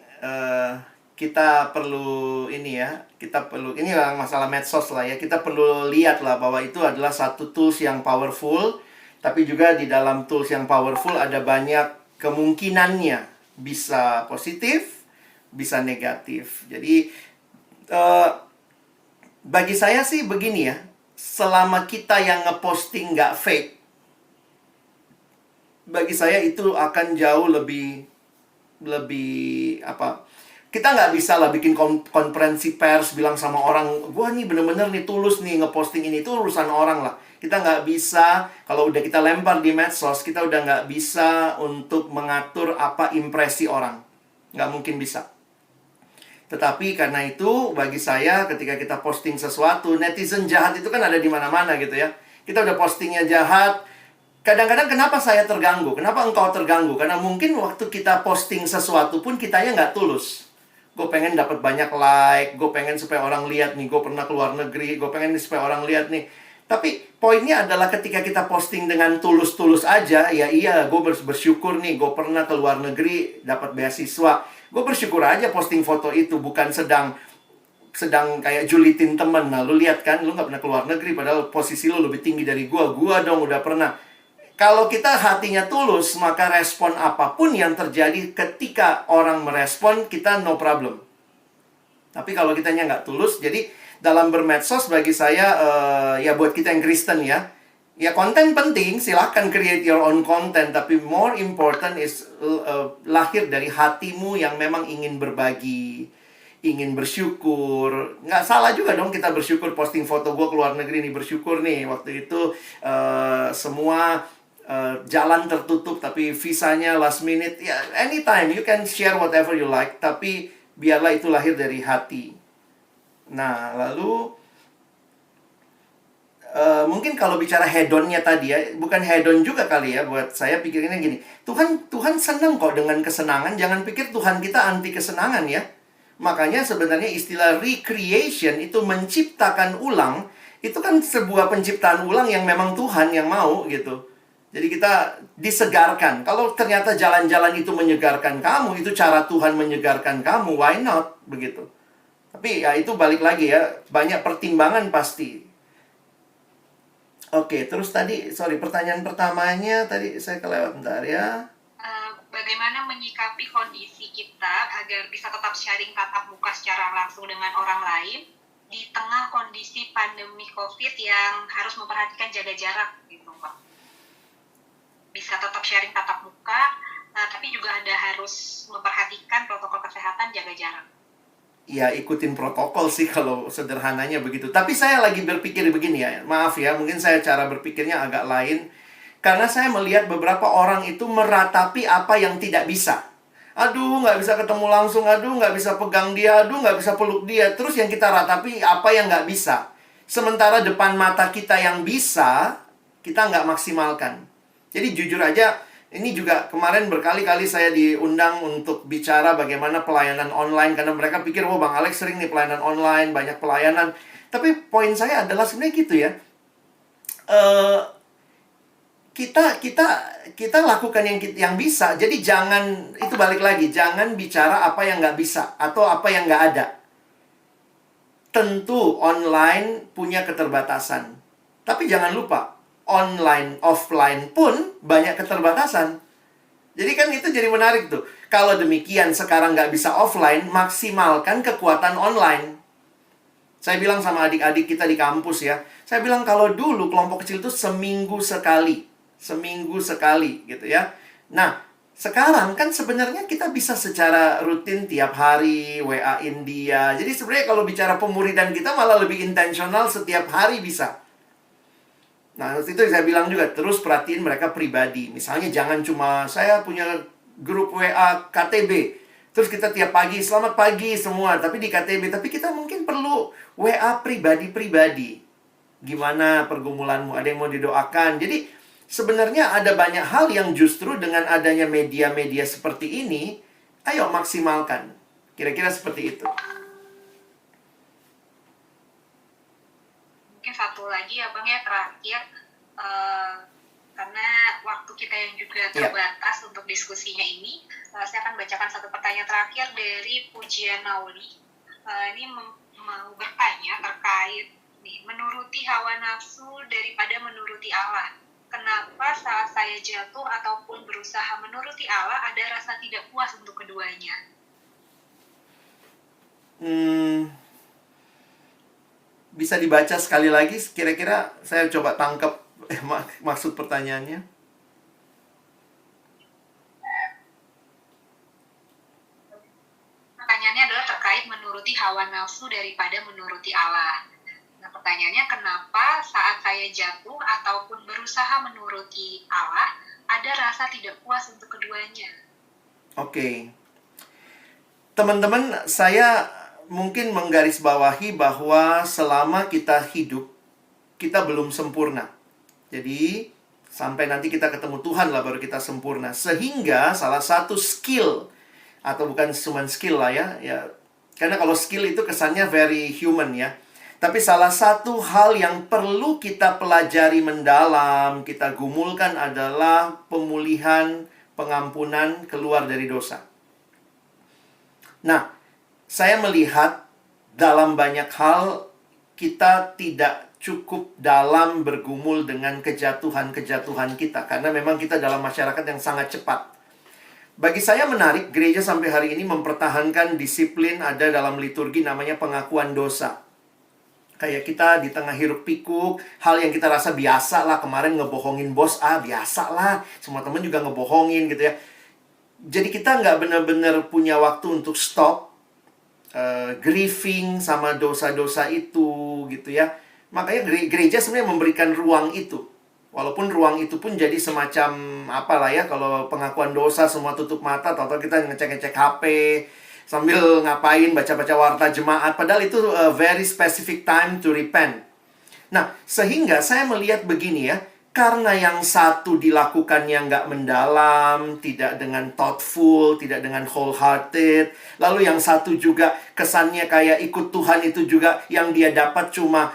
kita perlu ini ya, ini yang masalah medsos lah ya, kita perlu lihat lah bahwa itu adalah satu tools yang powerful, tapi juga di dalam tools yang powerful ada banyak kemungkinannya, bisa positif, bisa negatif. Jadi bagi saya sih begini ya, selama kita yang ngeposting nggak fake, bagi saya itu akan jauh lebih apa, kita nggak bisa lah bikin konferensi pers bilang sama orang, gua nih bener-bener nih tulus nih ngeposting ini, itu urusan orang lah. Kita nggak bisa, kalau udah kita lempar di medsos, kita udah nggak bisa untuk mengatur apa impresi orang. Nggak mungkin bisa. Tetapi karena itu, bagi saya ketika kita posting sesuatu, netizen jahat itu kan ada di mana-mana gitu ya. Kita udah postingnya jahat, kadang-kadang kenapa saya terganggu? Kenapa engkau terganggu? Karena mungkin waktu kita posting sesuatu pun kitanya nggak tulus. Gue pengen dapat banyak like, gue pengen supaya orang lihat nih, gue pernah keluar negeri, gue pengen nih supaya orang lihat nih. Tapi poinnya adalah ketika kita posting dengan tulus-tulus aja, ya iya, gue bersyukur nih, gue pernah keluar negeri, dapat beasiswa. Gue bersyukur aja posting foto itu, bukan sedang kayak julitin temen. Nah, lu lihat kan, lu nggak pernah keluar negeri, padahal posisi lu lebih tinggi dari gue dong udah pernah. Kalau kita hatinya tulus, maka respon apapun yang terjadi ketika orang merespon, kita no problem. Tapi kalau kitanya nggak tulus, jadi dalam bermedsos bagi saya, ya buat kita yang Kristen ya, ya konten penting, silahkan create your own content. Tapi more important is lahir dari hatimu yang memang ingin berbagi, ingin bersyukur. Nggak salah juga dong kita bersyukur, posting foto gue keluar negeri nih, bersyukur nih. Waktu itu semua jalan tertutup tapi visanya last minute. Ya, anytime you can share whatever you like, tapi biarlah itu lahir dari hati. Nah, lalu mungkin kalau bicara hedonnya tadi ya, bukan hedon juga kali ya, buat saya pikirnya gini, Tuhan senang kok dengan kesenangan. Jangan pikir Tuhan kita anti kesenangan ya. Makanya sebenarnya istilah recreation itu menciptakan ulang, itu kan sebuah penciptaan ulang yang memang Tuhan yang mau gitu. Jadi kita disegarkan. Kalau ternyata jalan-jalan itu menyegarkan kamu, itu cara Tuhan menyegarkan kamu, why not? Begitu. Tapi ya itu balik lagi ya, banyak pertimbangan pasti. Oke, terus tadi, pertanyaan pertamanya tadi saya kelewat bentar ya. Bagaimana menyikapi kondisi kita agar bisa tetap sharing tatap muka secara langsung dengan orang lain di tengah kondisi pandemi COVID yang harus memperhatikan jaga jarak gitu, Pak. Bisa tetap sharing tatap muka, tapi juga ada harus memperhatikan protokol kesehatan jaga jarak. Ya, ikutin protokol sih kalau sederhananya begitu. Tapi saya lagi berpikir begini ya, maaf ya, mungkin saya cara berpikirnya agak lain. Karena saya melihat beberapa orang itu meratapi apa yang tidak bisa. Aduh, nggak bisa ketemu langsung, aduh, nggak bisa pegang dia, aduh, nggak bisa peluk dia. Terus yang kita ratapi apa yang nggak bisa. Sementara depan mata kita yang bisa, kita nggak maksimalkan. Jadi jujur aja, ini juga kemarin berkali-kali saya diundang untuk bicara bagaimana pelayanan online. Karena mereka pikir, wah Bang Alex sering nih pelayanan online, banyak pelayanan. Tapi poin saya adalah sebenarnya gitu ya. kita lakukan yang bisa. Jadi jangan, itu balik lagi, jangan bicara apa yang nggak bisa atau apa yang nggak ada. Tentu online punya keterbatasan. Tapi jangan lupa, online, offline pun banyak keterbatasan. Jadi kan itu jadi menarik tuh. Kalau demikian sekarang nggak bisa offline, maksimalkan kekuatan online. Saya bilang sama adik-adik kita di kampus ya. Saya bilang kalau dulu kelompok kecil itu seminggu sekali. Seminggu sekali gitu ya. Nah, sekarang kan sebenarnya kita bisa secara rutin tiap hari WA-in dia. Jadi sebenarnya kalau bicara pemuridan kita malah lebih intensional, setiap hari bisa. Nah, waktu itu saya bilang juga, terus perhatiin mereka pribadi. Misalnya jangan cuma saya punya grup WA KTB, terus kita tiap pagi, selamat pagi semua, tapi di KTB. Tapi kita mungkin perlu WA pribadi-pribadi. Gimana pergumulanmu? Ada yang mau didoakan? Jadi sebenarnya ada banyak hal yang justru dengan adanya media-media seperti ini, ayo maksimalkan. Kira-kira seperti itu. Mungkin satu lagi ya Bang ya, terakhir, karena waktu kita yang juga terbatas untuk diskusinya ini, saya akan bacakan satu pertanyaan terakhir dari Pujian Nauli. Ini mau bertanya terkait nih, menuruti hawa nafsu daripada menuruti Allah. Kenapa saat saya jatuh ataupun berusaha menuruti Allah ada rasa tidak puas untuk keduanya? Bisa dibaca sekali lagi, kira-kira saya coba tangkap maksud pertanyaannya. Pertanyaannya adalah terkait menuruti hawa nafsu daripada menuruti Allah. Nah, pertanyaannya kenapa saat saya jatuh ataupun berusaha menuruti Allah ada rasa tidak puas untuk keduanya? Oke. Teman-teman, saya mungkin menggarisbawahi bahwa selama kita hidup, kita belum sempurna. Jadi, sampai nanti kita ketemu Tuhan lah baru kita sempurna. Sehingga salah satu skill, atau bukan cuma skill lah ya. Karena kalau skill itu kesannya very human ya. Tapi salah satu hal yang perlu kita pelajari mendalam, kita gumulkan adalah pemulihan, pengampunan, keluar dari dosa. Nah, saya melihat dalam banyak hal kita tidak cukup dalam bergumul dengan kejatuhan-kejatuhan kita. Karena memang kita dalam masyarakat yang sangat cepat. Bagi saya menarik, gereja sampai hari ini mempertahankan disiplin ada dalam liturgi namanya pengakuan dosa. Kayak kita di tengah hiruk pikuk, hal yang kita rasa biasa lah. Kemarin ngebohongin bos, biasa lah. Semua teman juga ngebohongin gitu ya. Jadi kita nggak benar-benar punya waktu untuk stop. Grieving sama dosa-dosa itu gitu ya. Makanya gereja sebenarnya memberikan ruang itu. Walaupun ruang itu pun jadi semacam apalah ya, kalau pengakuan dosa semua tutup mata, atau kita ngecek-ngecek HP sambil ngapain, baca-baca warta jemaat, padahal itu very specific time to repent. Nah, sehingga saya melihat begini ya, karena yang satu dilakukannya nggak mendalam, tidak dengan thoughtful, tidak dengan wholehearted. Lalu yang satu juga kesannya kayak ikut Tuhan itu juga yang dia dapat cuma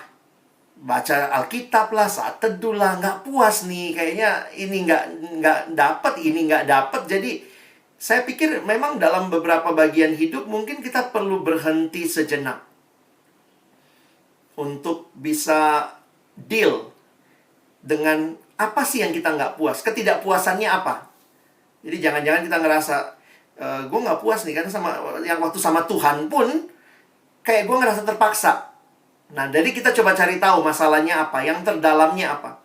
baca Alkitab lah, saat teduh lah, nggak puas nih. Kayaknya ini nggak dapat, ini nggak dapat. Jadi saya pikir memang dalam beberapa bagian hidup mungkin kita perlu berhenti sejenak untuk bisa deal dengan apa sih yang kita nggak puas? Ketidakpuasannya apa? Jadi jangan-jangan kita ngerasa, gue nggak puas nih, karena yang waktu sama Tuhan pun, kayak gue ngerasa terpaksa. Nah, jadi kita coba cari tahu masalahnya apa, yang terdalamnya apa.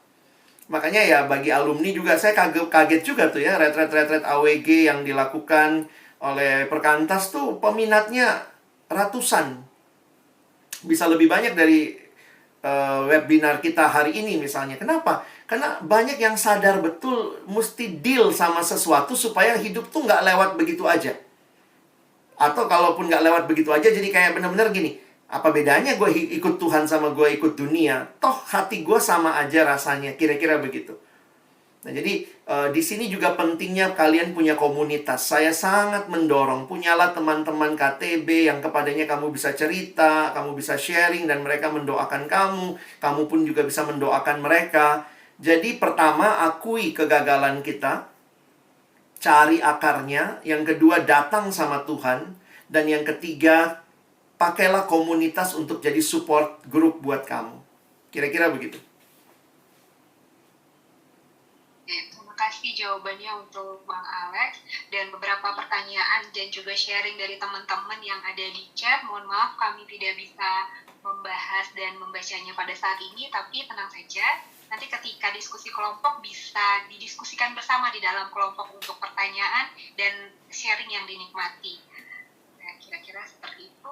Makanya ya bagi alumni juga, saya kaget juga tuh ya, retret AWG yang dilakukan oleh Perkantas tuh peminatnya ratusan. Bisa lebih banyak dari webinar kita hari ini misalnya. Kenapa? Karena banyak yang sadar betul mesti deal sama sesuatu supaya hidup tuh nggak lewat begitu aja. Atau kalaupun nggak lewat begitu aja, jadi kayak bener-bener gini, apa bedanya gue ikut Tuhan sama gue ikut dunia? Toh hati gue sama aja rasanya, kira-kira begitu. Nah, jadi di sini juga pentingnya kalian punya komunitas. Saya sangat mendorong, punyalah teman-teman KTB yang kepadanya kamu bisa cerita, kamu bisa sharing, dan mereka mendoakan kamu. Kamu pun juga bisa mendoakan mereka. Jadi pertama, akui kegagalan kita, cari akarnya. Yang kedua, datang sama Tuhan. Dan yang ketiga, pakailah komunitas untuk jadi support group buat kamu. Kira-kira begitu. Terima kasih jawabannya untuk Bang Alex, dan beberapa pertanyaan dan juga sharing dari teman-teman yang ada di chat. Mohon maaf kami tidak bisa membahas dan membacanya pada saat ini, tapi tenang saja. Nanti ketika diskusi kelompok bisa didiskusikan bersama di dalam kelompok untuk pertanyaan dan sharing yang dinikmati. Nah, kira-kira seperti itu.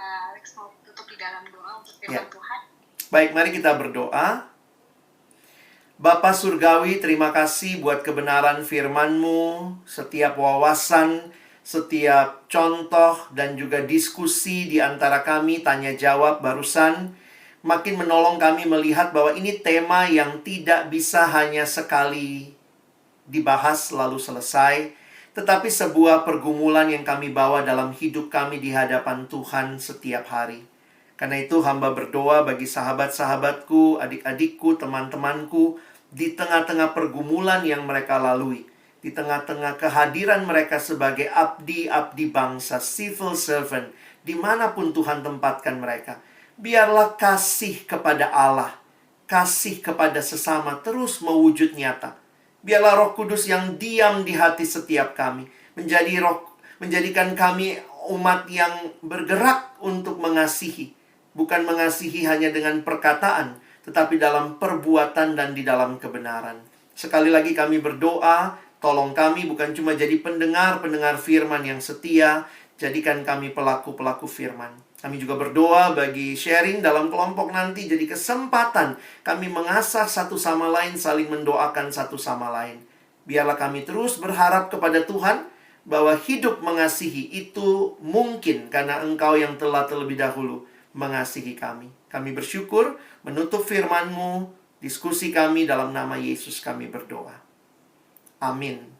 Alex mau tutup di dalam doa untuk firman Tuhan. Baik, mari kita berdoa. Bapa Surgawi, terima kasih buat kebenaran firman-Mu, setiap wawasan, setiap contoh, dan juga diskusi di antara kami, tanya jawab barusan, makin menolong kami melihat bahwa ini tema yang tidak bisa hanya sekali dibahas lalu selesai, tetapi sebuah pergumulan yang kami bawa dalam hidup kami di hadapan Tuhan setiap hari. Karena itu hamba berdoa bagi sahabat-sahabatku, adik-adikku, teman-temanku, di tengah-tengah pergumulan yang mereka lalui, di tengah-tengah kehadiran mereka sebagai abdi-abdi bangsa, civil servant, dimanapun Tuhan tempatkan mereka. Biarlah kasih kepada Allah, kasih kepada sesama terus mewujud nyata. Biarlah Roh Kudus yang diam di hati setiap kami, menjadikan kami umat yang bergerak untuk mengasihi. Bukan mengasihi hanya dengan perkataan, tetapi dalam perbuatan dan di dalam kebenaran. Sekali lagi kami berdoa, tolong kami bukan cuma jadi pendengar-pendengar firman yang setia, jadikan kami pelaku-pelaku firman. Kami juga berdoa bagi sharing dalam kelompok nanti, jadi kesempatan kami mengasah satu sama lain, saling mendoakan satu sama lain. Biarlah kami terus berharap kepada Tuhan, bahwa hidup mengasihi itu mungkin karena Engkau yang telah terlebih dahulu mengasihi kami. Kami bersyukur menutup firman-Mu, diskusi kami dalam nama Yesus kami berdoa. Amin.